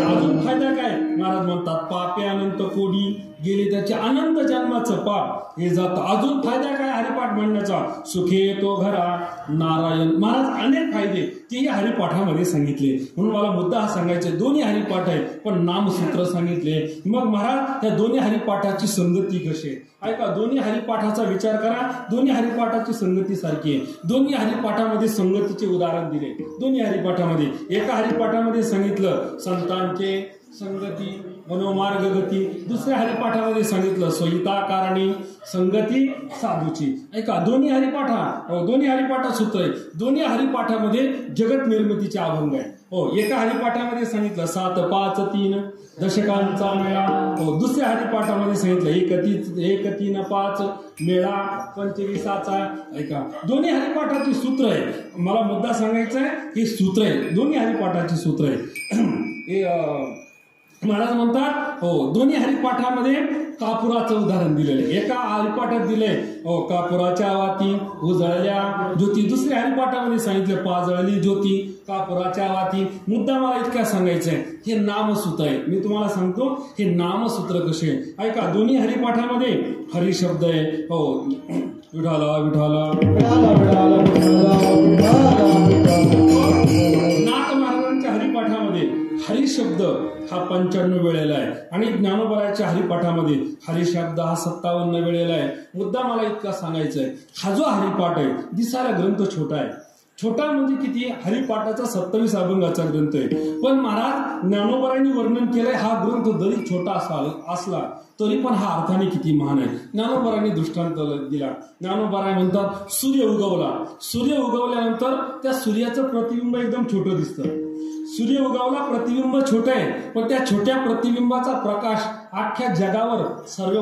अजून फायदा काय महाराज म्हणतात, पापे अनंत कोडी गेली त्याचे अनंत जन्माचं पाप हे जातं। अजून फायदा काय हरिपाठ म्हणण्याचा, सुखे येतो घरा नारायण। महाराज अनेक फायदे ते या हरिपाठामध्ये सांगितले, म्हणून मला मुद्दा हा सांगायचा, दोन्ही हरिपाठ आहे पण नामसूत्र सांगितले। मग महाराज त्या दोन्ही हरिपाठाची संगती कशी आहे? ऐका, दोन्ही हरिपाठाचा विचार करा, दोन्ही हरिपाठाची संगती सारखी आहे। दोन्ही हरिपाठामध्ये संगतीचे उदाहरण दिले दोन्ही हरिपाठामध्ये। एका हरिपाठामध्ये सांगितलं संतांचे संगती मनोमार्ग गती, दुसऱ्या हरिपाठामध्ये सांगितलं स्वहिता कारणी संगती साधूची। ऐका, दोन्ही हरिपाठा सूत्र आहे। दोन्ही हरिपाठामध्ये जगत निर्मितीचे अभंग आहे। हो, एका हरिपाठामध्ये सांगितलं 7, 5, 3 दशकांचा मेळा। हो, दुसऱ्या हरिपाठामध्ये सांगितलं 1, 3, 5 मेळा 25चा। ऐका, दोन्ही हरिपाठाची सूत्र आहे। मला मुद्दा सांगायचा आहे, हे सूत्र आहे दोन्ही हरिपाठाची सूत्र आहे। महाराज म्हणतात हो, दोन्ही हरिपाठामध्ये कापुराचं उदाहरण दिलेलं आहे। एका हरिपाठात दिलंय हो, कापुराच्या वाती उजळल्या ज्योती, दुसऱ्या हरिपाठामध्ये सांगितलं पाजळली ज्योती कापुराच्या वाती। मुद्दा मला इतका सांगायचा आहे, हे नामसूत्र आहे। मी तुम्हाला सांगतो हे नामसूत्र कसे आहे। ऐका, दोन्ही हरिपाठामध्ये हरी शब्द आहे हो, विठाला विठाला। नाथ महाराजांच्या हरिपाठामध्ये हरी शब्द हा 95 वेळेला आहे आणि ज्ञानोबराच्या हरिपाठामध्ये हरी शब्द हा 57 वेळेला आहे। मुद्दा मला इतका सांगायचा आहे, हा जो हरिपाठ आहे दिसायला ग्रंथ छोटा आहे, छोटा म्हणजे किती, हरिपाठाचा 27 अभंगाचा ग्रंथ आहे, पण महाराज ज्ञानोबरांनी वर्णन केलंय हा ग्रंथ जरी छोटा असला तरी पण हा अर्थाने किती महान आहे। ज्ञानोबरांनी दृष्टांत दिला। ज्ञानोबराय म्हणतात सूर्य उगवल्यानंतर त्या सूर्याचं प्रतिबिंब एकदम छोटं दिसतं। सूर्य उगवला, प्रतिबिंब छोटे आहे, पण त्या छोट्या प्रतिबिंबाचा प्रकाश अख्ख्या जगावर सर्व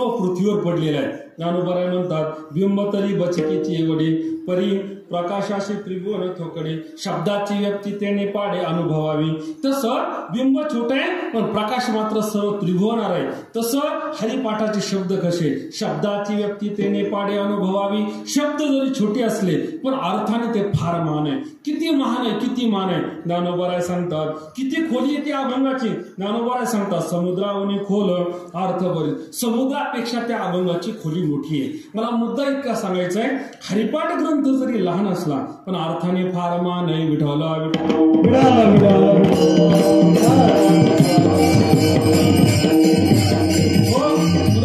पृथ्वीवर पडलेला आहे। ज्ञानोबराय म्हणतात बिंब तरी बचकीची एवढे परी प्रकाशाशी त्रिभुवन थोकडे, शब्दाची व्यक्ती त्याने पाडे अनुभवावी। तसं बिंब छोटे आहे पण प्रकाश मात्र सर्व त्रिभुवनार आहे। तसं हरिपाठाचे शब्द कसे, शब्दाची व्यक्ती त्याने पाडे अनुभवावी। शब्द जरी छोटे असले पण अर्थाने ते फार महान आहे। किती महान आहे, किती महान आहे। ज्ञानोबराय सांगतात किती खोली आहे त्या अभंगाची। ज्ञानोबराय सांगतात समुद्राहून खोल अर्थ बरेच, समुद्रापेक्षा त्या अभंगाची खोली मोठी आहे। मला मुद्दा इतका सांगायचा आहे, हरिपाठ ग्रंथ जरी लहान असला पण अर्थाने फार महान आहे। विठाला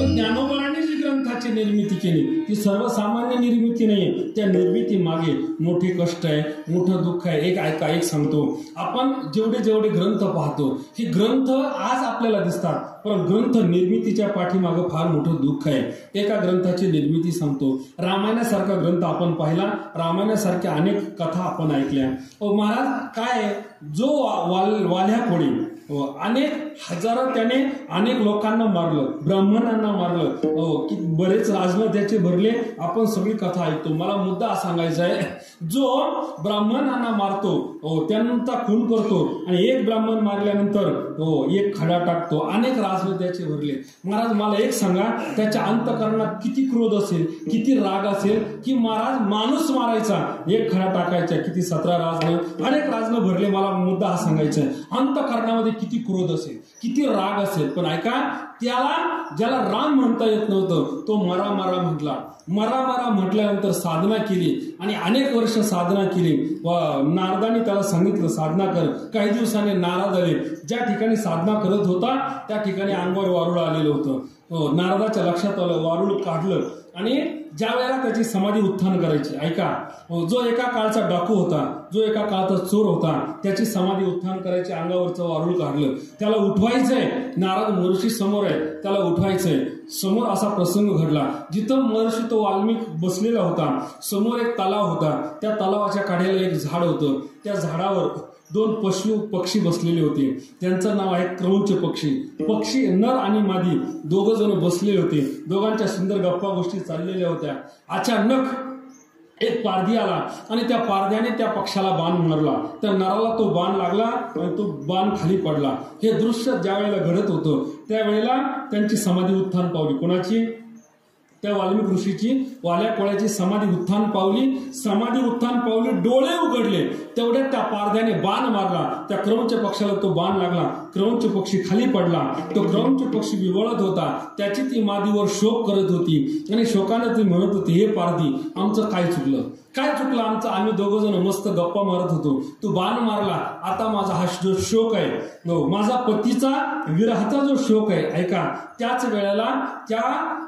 ज्ञानोबरांनी जी ग्रंथाची निर्मिती केली ती सर्वसामान्य निर्मिती नाही, त्या निर्मिती पाठीमागे मोठे कष्ट आहे, मोठं दुःख आहे. एक ऐका, एक सांगतो. आपण जेवढे जेवढे ग्रंथ पाहतो, हे ग्रंथ आज आपल्याला दिसतात, पण ग्रंथ निर्मितीच्या पाठीमागं फार मोठं दुःख आहे. एका ग्रंथाची निर्मिती सांगतो. रामायणासारखा ग्रंथ आपण पाहिला, रामायणासारख्या अनेक कथा आपण ऐकल्या. महाराज काय, जो वाल्या कोळी अनेक हजारो त्याने अनेक लोकांना मारलं, ब्राह्मणांना मारलं, की बरेच राजन त्याचे भरले. आपण सगळी कथा ऐकतो. मला मुद्दा सांगायचा आहे, जो ब्राह्मणांना मारतो, त्यांचा खून करतो आणि एक ब्राह्मण मारल्यानंतर एक खडा टाकतो, अनेक राजन त्याचे भरले. महाराज मला एक सांगा, त्याच्या अंतःकरणात किती क्रोध असेल, किती राग असेल, की महाराज माणूस मारायचा, एक खडा टाकायचा, किती 17 राजन, अनेक राजन भरले. मला मुद्दा हा सांगायचा आहे, अंतःकरणामध्ये किती क्रोध असेल, किती राग असेल. पण ऐका, ज्याला राम म्हणता येत नव्हतं, तो मरा मरा म्हटला. मरा मरा म्हटल्यानंतर साधना केली आणि अनेक वर्ष साधना केली. नारदाने त्याला सांगितलं साधना कर. काही दिवसाने नारद आले. ज्या ठिकाणी साधना करत होता त्या ठिकाणी अंगावर वारुळ आलेलं होतं. नारदाच्या लक्षात आलं, वारुळ काढलं आणि ज्या वेळेला त्याची समाधी उत्थान करायची, ऐका, जो एका काळचा डाकू होता, जो एका काळचा चोर होता, त्याची समाधी उत्थान करायची, अंगावरचं वारुळ काढलं. त्याला उठवायचंय, नारद महर्षी समोर आहे, त्याला उठवायचंय. समोर असा प्रसंग घडला, जिथं महर्षी तो वाल्मिक बसलेला होता, समोर एक तलाव होता. त्या तलावाच्या काढ्याला एक झाड होतं. त्या झाडावर 2 पक्षी बसलेले होते. त्यांचं नाव आहे क्रौंच पक्षी. पक्षी नर आणि मादी दोघ जण बसलेले होते. दोघांच्या सुंदर गप्पा गोष्टी चाललेल्या होत्या. अचानक एक पारधी आला आणि त्या पारध्याने त्या पक्षाला बाण मारला. त्या नराला तो बाण लागला आणि तो बाण खाली पडला. हे दृश्य ज्या वेळेला घडत होतं त्यावेळेला त्यांची समाधी उत्थान पावली. कोणाची? त्या वाल्मिक ऋषीची, वाल्या कोळ्याची समाधी उत्थान पावली. समाधी उत्थान पावली, डोळे उघडले, तेवढ्यात त्या पारध्याने बाण मारला. त्या क्रौंच पक्षाला तो बाण लागला. क्रौंच पक्षी खाली पडला. तो क्रौंच पक्षी विवळत होता. त्याची ती मादीवर शोक करत होती आणि शोकाने ती म्हणत होती, हे पारधी, आमचं काय चुकलं, काय चुकलं आमचं? आम्ही दोघं जण मस्त गप्पा मारत होतो, तू बाण मारला, आता माझा हा जो शोक आहे, माझा पतीचा विरहाचा जो शोक आहे, ऐका, त्याच वेळेला त्या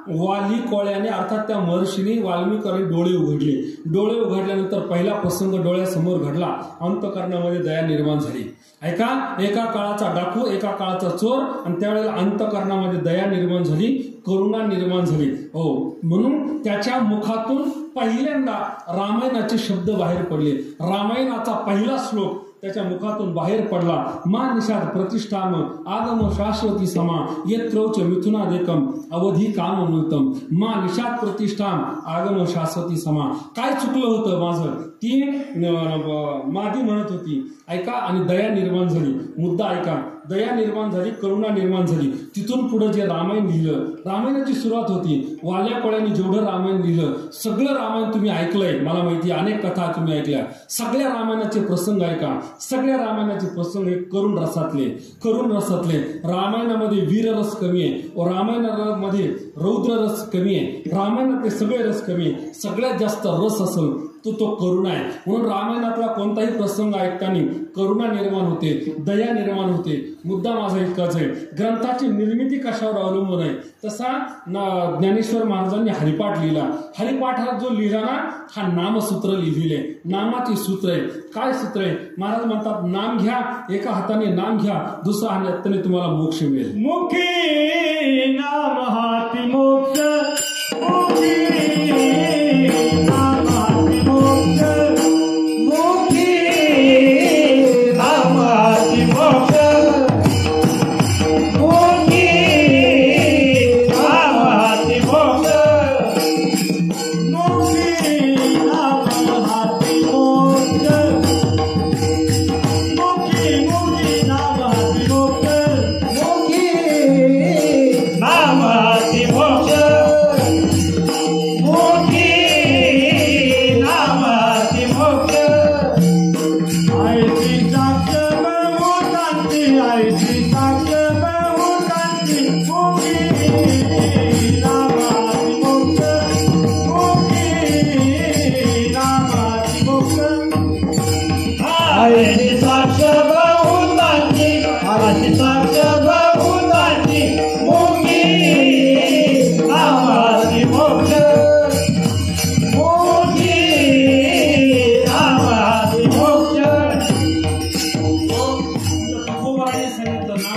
वाली कोळ्याने अर्थात त्या महर्षीने वाल्मिकाने डोळे उघडले. डोळे उघडल्यानंतर पहिला प्रसंग डोळ्यासमोर घडला. अंतःकरणामध्ये दया निर्माण झाली. ऐका, एका काळाचा डाकू, एका काळाचा चोर, आणि त्यावेळेला अंतःकरणामध्ये दया निर्माण झाली, करुणा निर्माण झाली. म्हणून त्याच्या मुखातून पहिल्यांदा रामायणाचे शब्द बाहेर पडले. रामायणाचा पहिला श्लोक त्याच्या मुखातून बाहेर पडला. मा निषाद प्रतिष्ठाम आगम शाश्वती समा येत क्रौच मिथुनादेकम अवधी काम नूतम. मा निषाद प्रतिष्ठाम आगम शाश्वती समा. काय चुकलं होतं माझं? ती मादी म्हणत होती, ऐका, आणि दया निर्माण झाली. मुद्दा ऐका, दया निर्माण झाली, करुणा निर्माण झाली. तिथून पुढे जे रामायण लिहिलं, रामायणाची सुरुवात होती. वाल्या कोळ्यांनी जेवढं रामायण लिहिलं, सगळं रामायण तुम्ही ऐकलंय, मला माहिती, अनेक कथा तुम्ही ऐकल्या. सगळ्या रामायणाचे प्रसंग ऐका. सगळ्या रामायणाचे प्रसंग हे करुण रसातले, करुण रसातले. रामायणामध्ये वीररस कमी आहे, रामायणामध्ये रौद्र रस कमी आहे, रामायणातले सगळे रस कमी आहे. सगळ्यात जास्त रस असेल तो करुणा आहे. म्हणून रामायणातला कोणताही प्रसंग ऐकताना करुणा निर्माण होते, दया निर्माण होते. मुद्दा माझा इतकाच आहे, ग्रंथाची निर्मिती कशावर अवलंबून आहे. तसा ज्ञानेश्वर महाराजांनी हरिपाठ लिहिला. हरिपाठ हा जो लिहिला ना, हा नामसूत्र लिहिलेले, नामाची सूत्र आहे. काय सूत्र आहे? महाराज म्हणतात, नाम घ्या, एका हाताने नाम घ्या, दुसऱ्या हाताने तुम्हाला मोक्ष मिळेल. मुखी नाम हाती मोक्ष, मुखी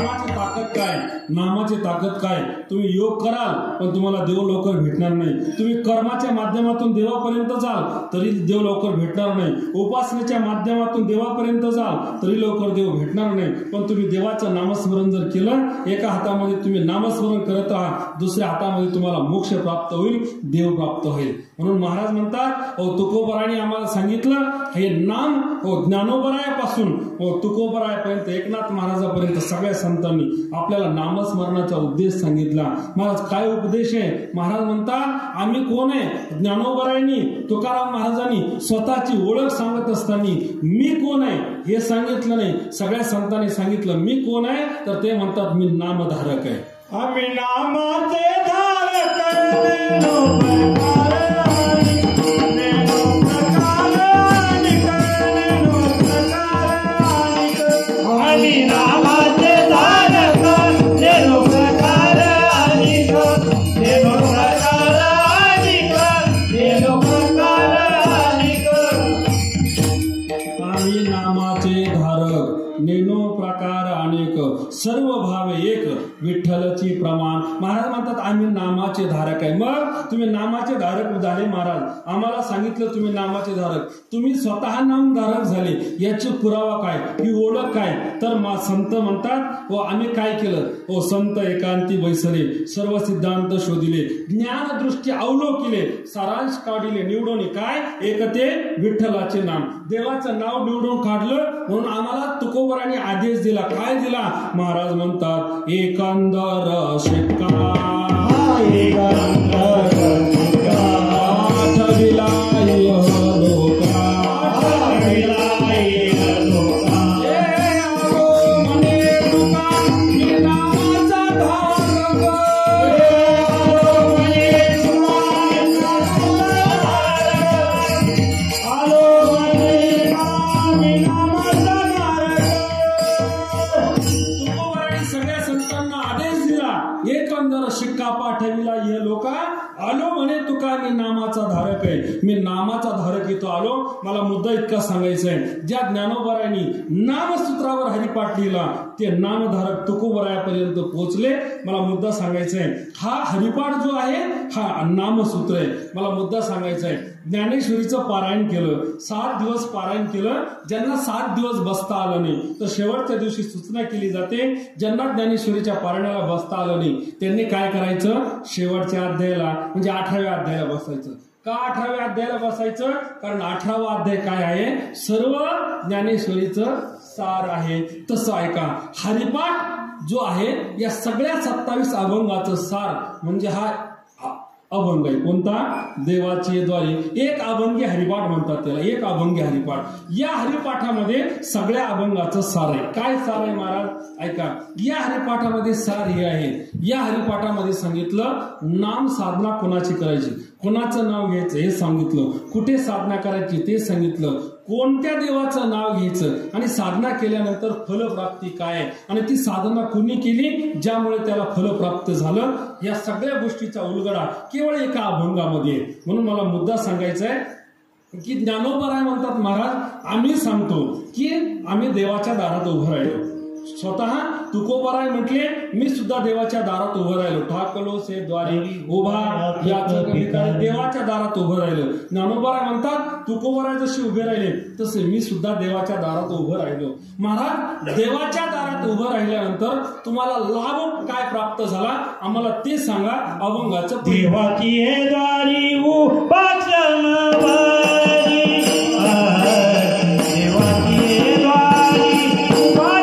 नामाची ताकद काय? नामाची ताकद काय? तुम्ही योग कराल पण तुम्हाला देव लवकर भेटणार नाही. तुम्ही कर्माच्या माध्यमातून देवापर्यंत जाल तरी देव लवकर भेटणार नाही. उपासनेच्या माध्यमातून देवापर्यंत जाल तरी लवकर देव भेटणार नाही. पण तुम्ही देवाचं नामस्मरण जर केलं, एका हातामध्ये तुम्ही नामस्मरण करत आहात, दुसऱ्या हातामध्ये तुम्हाला मोक्ष प्राप्त होईल, देव प्राप्त होईल. म्हणून महाराज म्हणतात तुकोबराने आम्हाला सांगितलं हे नाम ज्ञानोबरायापासून तुकोबरायापर्यंत, एकनाथ महाराजापर्यंत सगळ्या संतांनी आपल्याला नामस्मरणाचा उद्देश सांगितला. महाराज काय उपदेश आहे? महाराज म्हणतात आम्ही कोण आहे? ज्ञानोबरायांनी तुकाराम महाराजांनी स्वतःची ओळख सांगत असताना मी कोण आहे हे सांगितलं नाही. सगळ्या संतांनी सांगितलं मी कोण आहे, तर ते म्हणतात मी नामधारक आहे. आम्ही नामाचे धारक सर्व भाव एक विठ्ठलची प्रमाण. महाराज म्हणतात आम्ही नामाचे धारक आहे. मग तुम्ही नामाचे धारक झाले महाराज, आम्हाला सांगितलं तुम्ही नामाचे धारक, तुम्ही स्वतः नामधारक झाले, याची पुरावा काय, ही ओळख काय? तर संत म्हणतात आम्ही काय केलं? संत एकांती बैसले, सर्व सिद्धांत शोधिले, ज्ञानदृष्टी अवलोकिले, सारांश काढिले, निवडून काय? एक ते विठ्ठलाचे नाम, देवाचं नाव निवडून काढलं. म्हणून आम्हाला तुकोबराने आदेश दिला. काय दिला? महाराज म्हणतात एकंदर शिक्का शिक्का पाठविला ये लोका, आलो म्हणे तुका मी नामाचा धारक आहे. मी नामाचा धारक इथं आलो. मला मुद्दा इतका सांगायचा आहे, ज्या ज्ञानोबरायांनी नामसूत्रावर हरिपाठ लिहिला ते नामधारक तुकोबरायापर्यंत पोहोचले. मला मुद्दा सांगायचा आहे, हा हरिपाठ जो आहे हा नामसूत्र आहे. मला मुद्दा सांगायचा आहे, ज्ञानेश्वरीचं पारायण केलं, 7 दिवस पारायण केलं. ज्यांना 7 दिवस बसता आलं नाही तर शेवटच्या दिवशी सूचना केली जाते, ज्यांना ज्ञानेश्वरीच्या पारायणाला बसता आलं नाही त्यांनी काय करायचं? शेवटच्या अध्यायाला म्हणजे 18व्या अध्यायाला बसायचं. का 18व्या अध्यायाला बसायचं? कारण 18वा अध्याय काय आहे? सर्व ज्ञानेश्वरीचं सार आहे. तसं ऐका, हरिपाठ जो आहे या सगळ्या 27 अभंगाचं सार म्हणजे हा अभंग आहे. कोणता? देवाचे द्वारे. एक अभंगी हरिपाठ म्हणतात त्याला, एक अभंगी हरिपाठ. या हरिपाठामध्ये सगळ्या अभंगाचं सार आहे. काय सार आहे महाराज? ऐका, या हरिपाठामध्ये सार हे आहे. या हरिपाठामध्ये सांगितलं नाम साधना कोणाची करायची, कोणाचं नाव घ्यायचं हे सांगितलं, कुठे साधना करायची ते सांगितलं, कोणत्या देवाचं नाव घ्यायचं आणि साधना केल्यानंतर फलप्राप्ती काय आहे आणि ती साधना कुणी केली ज्यामुळे त्याला फलप्राप्त झालं, या सगळ्या गोष्टीचा उलगडा केवळ एका अभंगामध्ये. म्हणून मला मुद्दा सांगायचा आहे की ज्ञानोबराय म्हणतात महाराज आम्ही सांगतो की आम्ही देवाच्या दारात उभं राहिलो. स्वतः तुकोबराय म्हटले मी सुद्धा देवाच्या दारात उभं राहिलो. ठाकलो से द्वारी उभा याचं देवाच्या दारात उभं राहिलं. ज्ञानोबराय म्हणतात तुकोबराय जसे उभे राहिले तसे मी सुद्धा देवाच्या दारात उभं राहिलो. महाराज देवाच्या दारात उभं राहिल्यानंतर तुम्हाला लाभ काय प्राप्त झाला आम्हाला ते सांगा. अभंगाचं देवाची द्वारी उभा देवाची द्वारी उभा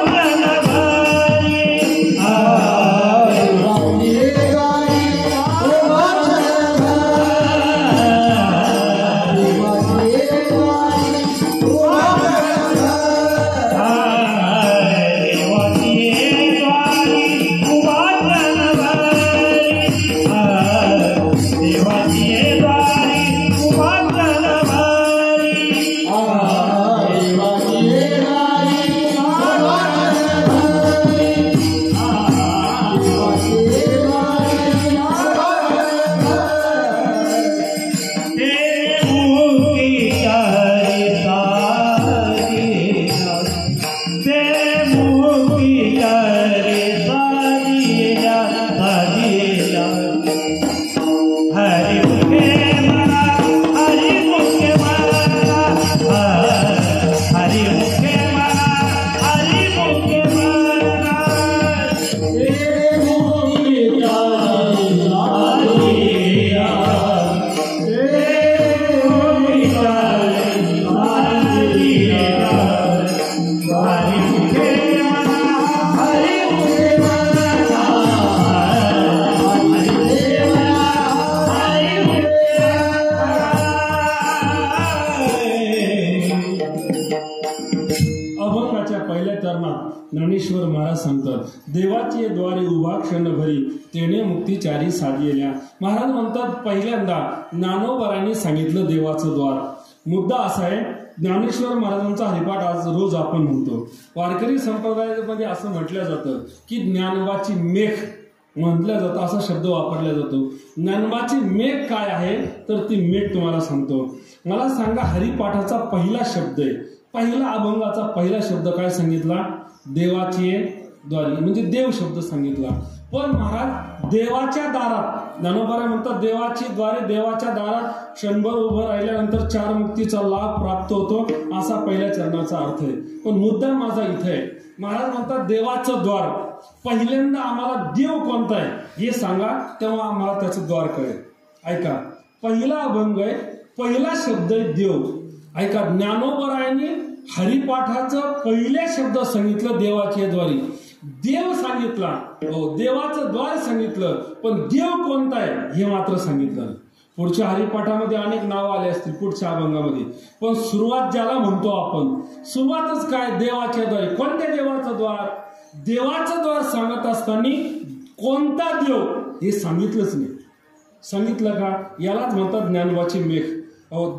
ज्ञानेश्वर महाराज सांगतात देवाचे द्वारे उभा क्षणभरी तेने मुक्तिचारी साधलेल्या. महाराज म्हणतात पहिल्यांदा ज्ञानोबरांनी सांगितलं देवाचं द्वार. मुद्दा असा आहे, ज्ञानेश्वर महाराजांचा हरिपाठ आज रोज आपण म्हणतो. वारकरी संप्रदायामध्ये असं म्हटलं जातं की ज्ञानोबाची मेघ म्हटलं जातं, असा शब्द वापरला जातो. ज्ञानोबाची मेघ काय आहे तर ती मेघ तुम्हाला सांगतो. मला सांगा, हरिपाठाचा पहिला शब्द आहे, पहिला अभंगाचा पहिला शब्द काय सांगितला? देवाचे द्वारी, म्हणजे देव शब्द सांगितला. पण महाराज देवाच्या दारात, ज्ञानोबा म्हणतात देवाची द्वारे, देवाच्या दारात क्षणभर उभं राहिल्यानंतर 4 मुक्तीचा लाभ प्राप्त होतो, असा पहिल्या चरणाचा अर्थ आहे. पण मुद्दा माझा इथे आहे. महाराज म्हणतात देवाचं द्वार. पहिल्यांदा आम्हाला देव कोणता आहे हे सांगा, तेव्हा आम्हाला त्याचं द्वार कळेल. ऐका, पहिला अभंग आहे, पहिला शब्द आहे देव. ऐका, ज्ञानोबरायांनी हरिपाठाचं पहिले शब्द सांगितलं देवाच्या द्वारी. देव सांगितला, देवाचं द्वार सांगितलं, पण देव कोणता आहे हे मात्र सांगितलं. पुढच्या हरिपाठामध्ये अनेक नावं आले असतील पुढच्या अभंगामध्ये, पण सुरुवात ज्याला म्हणतो आपण, सुरुवातच काय? देवाच्या द्वारी. कोणत्या देवाचं द्वार? देवाचं द्वार सांगत असताना कोणता देव हे सांगितलंच नाही. सांगितलं का? यालाच म्हणतात ज्ञानोबाची मेघ.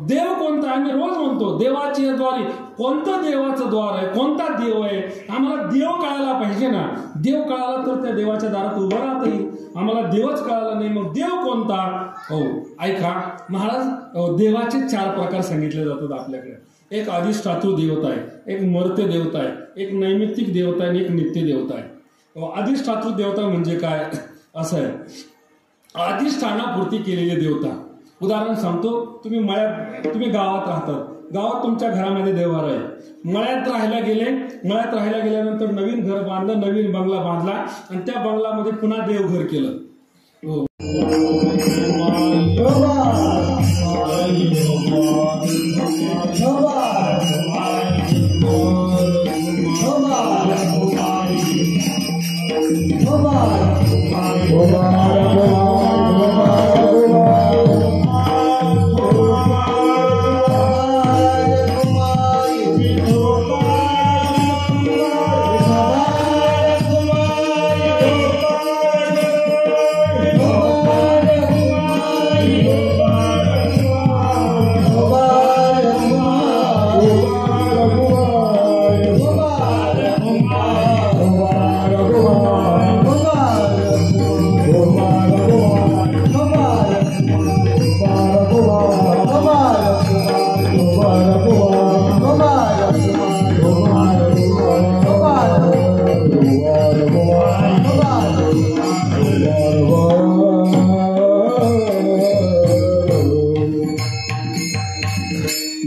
देव कोणता? आम्ही रोज म्हणतो देवाची द्वारी. कोणतं देवाचं द्वार आहे? कोणता देव आहे? आम्हाला देव कळायला पाहिजे ना. देव कळाला तर त्या देवाच्या दारात उभं राहता येईल. आम्हाला देवच कळाला नाही, मग देव कोणता? ऐका, महाराज देवाचे 4 प्रकार सांगितले जातात आपल्याकडे. एक अधिष्ठातृ देवता आहे, एक मर्त्य देवता आहे, एक नैमित्तिक देवता आहे आणि एक नित्य देवता आहे. अधिष्ठातृ देवता म्हणजे काय? असं आहे, अधिष्ठानापुरती केलेली देवता. उदाहरण सांगतो, तुम्ही तुम्ही गावात राहतात, गावात तुमच्या घरामध्ये देवघर आहे. मळ्यात राहायला गेल्यानंतर नवीन घर बांधलं, नवीन बंगला बांधला आणि त्या बंगलामध्ये पुन्हा देवघर केलं.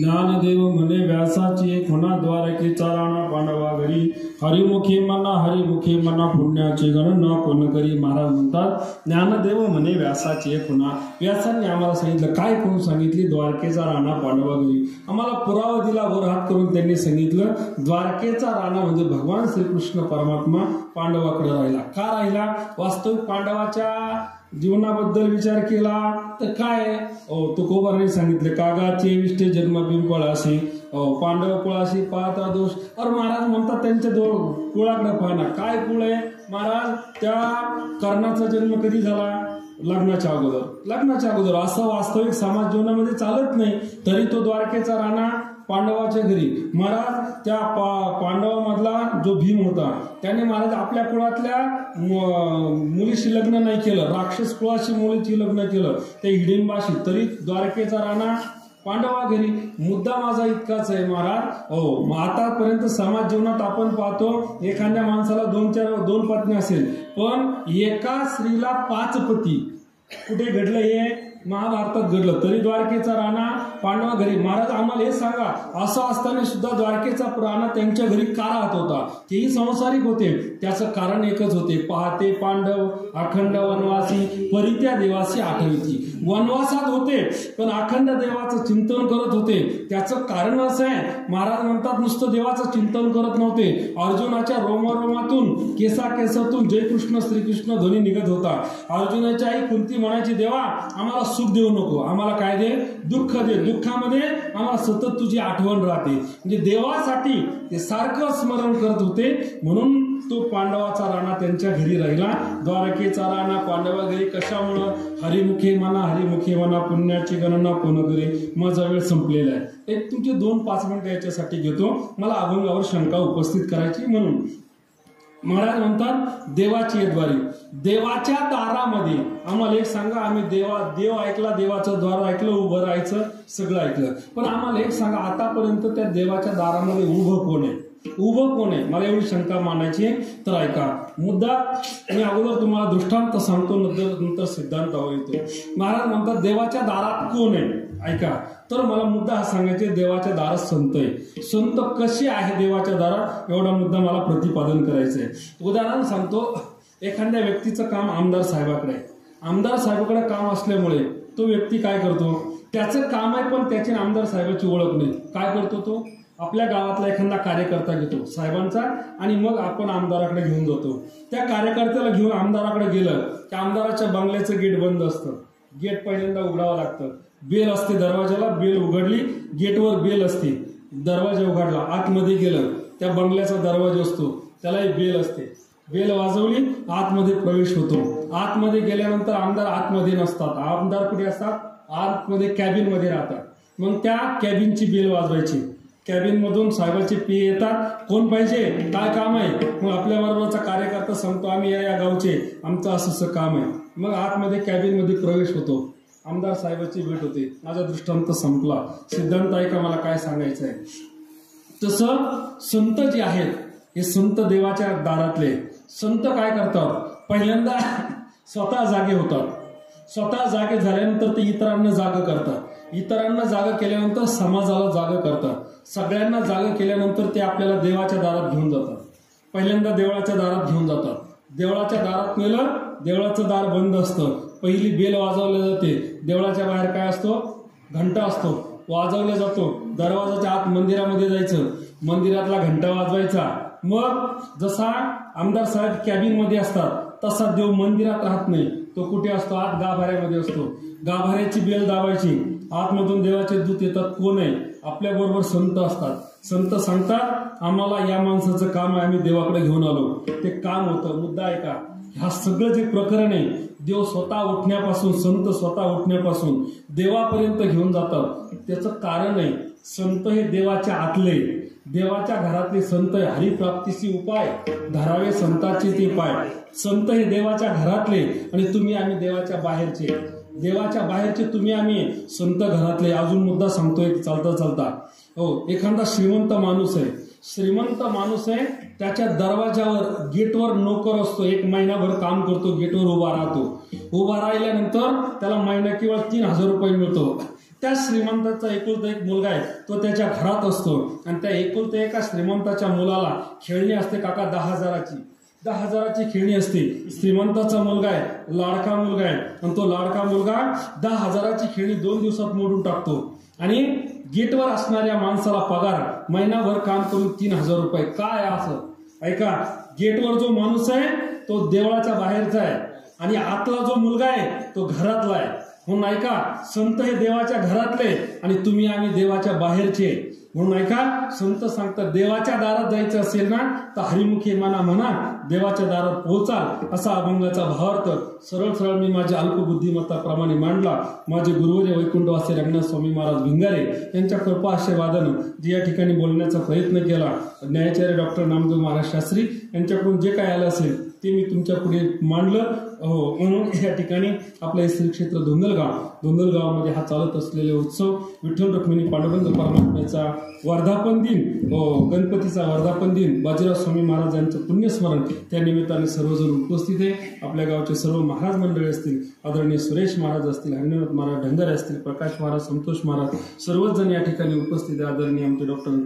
ज्ञानदेव म्हणे व्यासाची एक होना द्वारकेचा राणा पांडवा घरी. हरिमुखी मना पुण्याची गणना कोण करी. महाराज म्हणतात ज्ञानदेव म्हणे व्यासाची एक होना. व्यासांनी आम्हाला सांगितलं, काय करून सांगितली? द्वारकेचा राणा पांडवा घरी. आम्हाला पुरावा दिला, वर हात करून त्यांनी सांगितलं द्वारकेचा राणा म्हणजे भगवान श्रीकृष्ण परमात्मा पांडवाकडे राहिला. का राहिला? वास्तविक पांडवाच्या जीवनाबद्दल विचार केला तर काय? तुकोबारांनी सांगितले, कागाचे विष्टे जन्म पिंपळाशी, पांडव कुळाशी पाहता दोष. अरे महाराज म्हणतात त्यांच्या कुळाकडे पाहना. काय कुळ आहे महाराज? त्या कर्णाचा जन्म कधी झाला? लग्नाच्या अगोदर. असं वास्तविक समाज जीवनामध्ये चालत नाही. तरी तो द्वारकेचा राणा पांडवाच्या घरी. महाराज त्या पांडवामधला जो भीम होता त्याने महाराज आपल्या कुळातल्या मुलीशी लग्न नाही केलं, राक्षस कुळाशी मुलीची लग्न केलं, ते हिडिंबाशी. तरी द्वारकेचा राणा पांडवा घरी. मुद्दा माझा इतकाच आहे महाराज. आतापर्यंत समाज जीवनात आपण पाहतो एखाद्या माणसाला 2 पत्नी असेल, पण एका स्त्रीला 5 पती. कुठे घडलं हे? महाभारतात घडलं. तरी द्वारकेचा राणा पांडवा घरी. महाराज आम्हाला हे सांगा, असं असताना सुद्धा द्वारकेचा राणा त्यांच्या घरी का राहत होता? तेही संसारिक होते. त्याचं कारण एकच होते, पाहते पांडव अखंड वनवासी परित्या देवासी आठविती. वनवासात होते पण अखंड देवाचं चिंतन करत होते. त्याचं कारण असं आहे, महाराज म्हणतात नुसतं देवाचं चिंतन करत नव्हते. अर्जुनाच्या रोमारोमातून केसातून जय कृष्ण श्रीकृष्ण ध्वनी निघत होता. अर्जुनाची आई कुंती म्हणायची, देवा आम्हाला सुख देऊ नको, आम्हाला काय दे? दुःख दे. दुःखामध्ये आम्हाला सतत तुझी आठवण राहते. म्हणजे देवासाठी ते सारखं स्मरण करत होते. म्हणून तो पांडवाचा राणा त्यांच्या घरी राहिला. द्वारकेचा राणा पांडवा घरी कशामुळं? हरिमुखे म्हणा पुण्याची गणना कोण करे. माझा वेळ संपलेला आहे. एक तुमचे 2-5 मिनिटं याच्यासाठी घेतो, मला अभंगावर शंका उपस्थित करायची म्हणून. महाराज म्हणतात देवाची द्वारी, देवाच्या दारामध्ये आम्हाला एक सांगा, आम्ही देव ऐकला, देवाचं द्वार ऐकलं, उभं राहायचं सगळं ऐकलं, पण आम्हाला एक सांगा आतापर्यंत त्या देवाच्या दारामध्ये उभं कोण आहे? उभं कोण आहे? मला एवढी शंका मांडायची. तर ऐका मुद्दा, मी अगोदर तुम्हाला दृष्टांत सांगतो, नंतर सिद्धांतावर येतो. महाराज म्हणतात देवाच्या दारात कोण आहे? ऐका. तर मला मुद्दा हा सांगायचे, देवाच्या दारात संत आहे. संत कसे आहे देवाच्या दारात, एवढा मुद्दा मला प्रतिपादन करायचं आहे. उदाहरण सांगतो. एखाद्या व्यक्तीचं काम आमदार साहेबाकडे आहे. आमदार साहेबाकडे काम असल्यामुळे तो व्यक्ती काय करतो? त्याचं काम आहे पण त्याची आमदार साहेबाची ओळख नाही. काय करतो तो? आपल्या गावातला एखादा कार्यकर्ता घेतो साहेबांचा आणि मग आपण आमदाराकडे घेऊन जातो. त्या कार्यकर्त्याला घेऊन आमदाराकडे गेलं की आमदाराच्या बंगल्याचं गेट बंद असतं. गेट पहिल्यांदा उघडावं लागतं. बेल असते दरवाजाला, बेल उघडली, गेटवर बेल असते, दरवाजा उघडला, आतमध्ये गेलं, त्या बंगल्याचा दरवाजा असतो, त्यालाही बेल असते, बेल वाजवली, आतमध्ये प्रवेश होतो. आतमध्ये गेल्यानंतर आमदार आतमध्ये नसतात. आमदार कुठे असतात? आतमध्ये कॅबिन मध्ये राहतात. मग त्या कॅबिनची बेल वाजवायची. कॅबिन मधून साहेबाचे पीए येतात. कोण पाहिजे? काय काम आहे? मग आपल्या बरोबरचा कार्यकर्ता सांगतो आम्ही या गावचे, आमचं असं काम आहे. मग आतमध्ये कॅबिन मध्ये प्रवेश होतो. आमदार साहेबाची भेट होते. माझा दृष्टांत संपला. सिद्धांत ऐका मला काय सांगायचं आहे. तसं संत जे आहेत हे संत देवाच्या दारातले संत काय करतात? पहिल्यांदा स्वतः जागे होतात. स्वतः जागे झाल्यानंतर ते इतरांना जाग करतात. इतरांना जाग केल्यानंतर समाजाला जाग करतात. सगळ्यांना जाग केल्यानंतर ते आपल्याला देवाच्या दारात घेऊन जातात. पहिल्यांदा देवळाच्या दारात घेऊन जातात. देवळाच्या दारात नेलं, देवळाचं दार बंद असतं. पहिली बेल वाजवली जाते. देवळाच्या बाहेर काय असतो? घंटा असतो, वाजवला जातो. दरवाजाच्या आत मंदिरामध्ये जायचं, मंदिरातला घंटा वाजवायचा. मग जसा आमदार साहेब कॅबिन मध्ये असतात तसा देव मंदिरात राहत नाही. तो कुठे असतो? आत गाभाऱ्यामध्ये असतो. गाभाऱ्याची बेल दाबायची. आतमधून देवाचे दूत येतात. कोण आहे? आपल्या बरोबर संत असतात. संत सांगतात आम्हाला या माणसाचं काम आहे, आम्ही देवाकडे घेऊन आलो. ते काम होतं. मुद्दा आहे का? ह्या सगळं जे प्रकरण आहे, देव स्वतः उठण्यापासून, संत स्वतः उठण्यापासून देवापर्यंत घेऊन जातात. त्याचं कारण आहे संत हे देवाच्या आतले, देवाच्या घरातले संत. हरिप्राप्तीशी उपाय धरावे संतांचे ते पाय. संत हे देवाच्या घरातले आणि तुम्ही आम्ही देवाच्या बाहेरचे. देवाच्या बाहेरचे तुम्ही आम्ही संत घरातले. अजून मुद्दा सांगतोय चालता चालता. हो, एखादा श्रीमंत माणूस आहे. श्रीमंत माणूस आहे, त्याच्या दरवाजावर गेटवर नोकर असतो. 1 महिनाभर काम करतो, गेटवर उभा राहतो. उभा राहिल्यानंतर त्याला महिना किंवा 3000 रुपये मिळतो. त्या श्रीमंताचा एकुलता एक मुलगा आहे, तो त्याच्या घरात असतो आणि त्या एकुलता एका श्रीमंताच्या मुलाला खेळणी असते काका 10,000ची. 10,000ची खेळणी असते. श्रीमंताचा मुलगा आहे, लाडका मुलगा आहे, आणि तो लाडका मुलगा 10,000ची खेळणी 2 दिवसात मोडून टाकतो. आणि गेटवर असणाऱ्या माणसाला पगार महिनाभर काम करून 3000 रुपये. काय असं? ऐका, गेटवर जो माणूस आहे तो देवळाच्या बाहेरचा आहे आणि आतला जो मुलगा आहे तो घरातला आहे. म्हणून ऐका, संत हे देवाच्या घरातले आणि तुम्ही आम्ही देवाच्या बाहेरचे. म्हणून ऐका, संत सांगतात देवाच्या दारात जायचं असेल ना तर हरिमुखे म्हणा, देवाच्या दारात पोहोचाल. असा अभंगाचा भावार्थ सरळ सरळ मी माझ्या अल्पबुद्धिमत्ताप्रमाणे मांडला. माझे गुरुवर्य वैकुंठवासी रंगनाथ स्वामी महाराज भिंगारे यांच्या कृपा आशीर्वादानं जे या ठिकाणी बोलण्याचा प्रयत्न केला, न्यायाचार्य डॉक्टर नामदेव महाराज शास्त्री यांच्याकडून जे काय आलं असेल ते मी तुमच्या पुढे मांडलं. हो, म्हणून या ठिकाणी आपलं श्री क्षेत्र धोंदलगावामध्ये हा चालत असलेले उत्सव विठ्ठल रुक्मिणी पांडुरंग परमात्म्याचा वर्धापन दिन, गणपतीचा वर्धापन दिन, बाजीराव स्वामी महाराज यांचं पुण्यस्मरण, त्या निमित्ताने सर्वजण उपस्थित आहे. आपल्या गावचे सर्व महाराज मंडळी असतील, आदरणीय सुरेश महाराज असतील, हनुमंत महाराज ढंगारे असतील, प्रकाश महाराज, संतोष महाराज, सर्वच जण या ठिकाणी उपस्थित आहे. आदरणीय आमचे डॉक्टर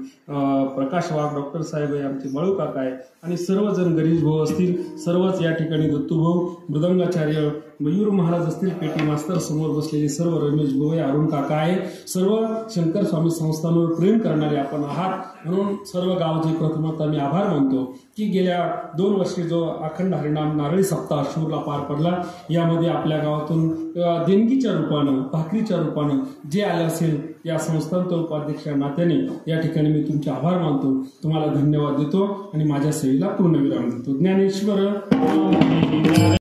प्रकाश वाघ डॉक्टर साहेब आहे, आमचे बाळू काका आहे आणि सर्वजण गणेश भाऊ असतील, सर्वच या ठिकाणी दत्तूभाऊ, मृदंगाचार्य मयूर महाराज असतील, पेटी मास्तर समोर बसलेले सर्व, रमेश भाऊ, अरुण काका आहे, सर्व शंकर स्वामी संस्थांवर प्रेम करणारे आपण आहात. म्हणून सर्व गावचे प्रथमतः मी आभार मानतो की गेल्या 2 वर्षी जो अखंड हरिनाम नारळी सप्ताह शिरूरला पार पडला, यामध्ये आपल्या गावातून देणगीच्या रूपानं, भाकरीच्या रूपानं जे आलं असेल, या संस्थांचा उपाध्यक्ष नात्याने या ठिकाणी मी तुमचे आभार मानतो, तुम्हाला धन्यवाद देतो आणि माझ्या सेवेला पूर्णविराम देतो. ज्ञानेश्वर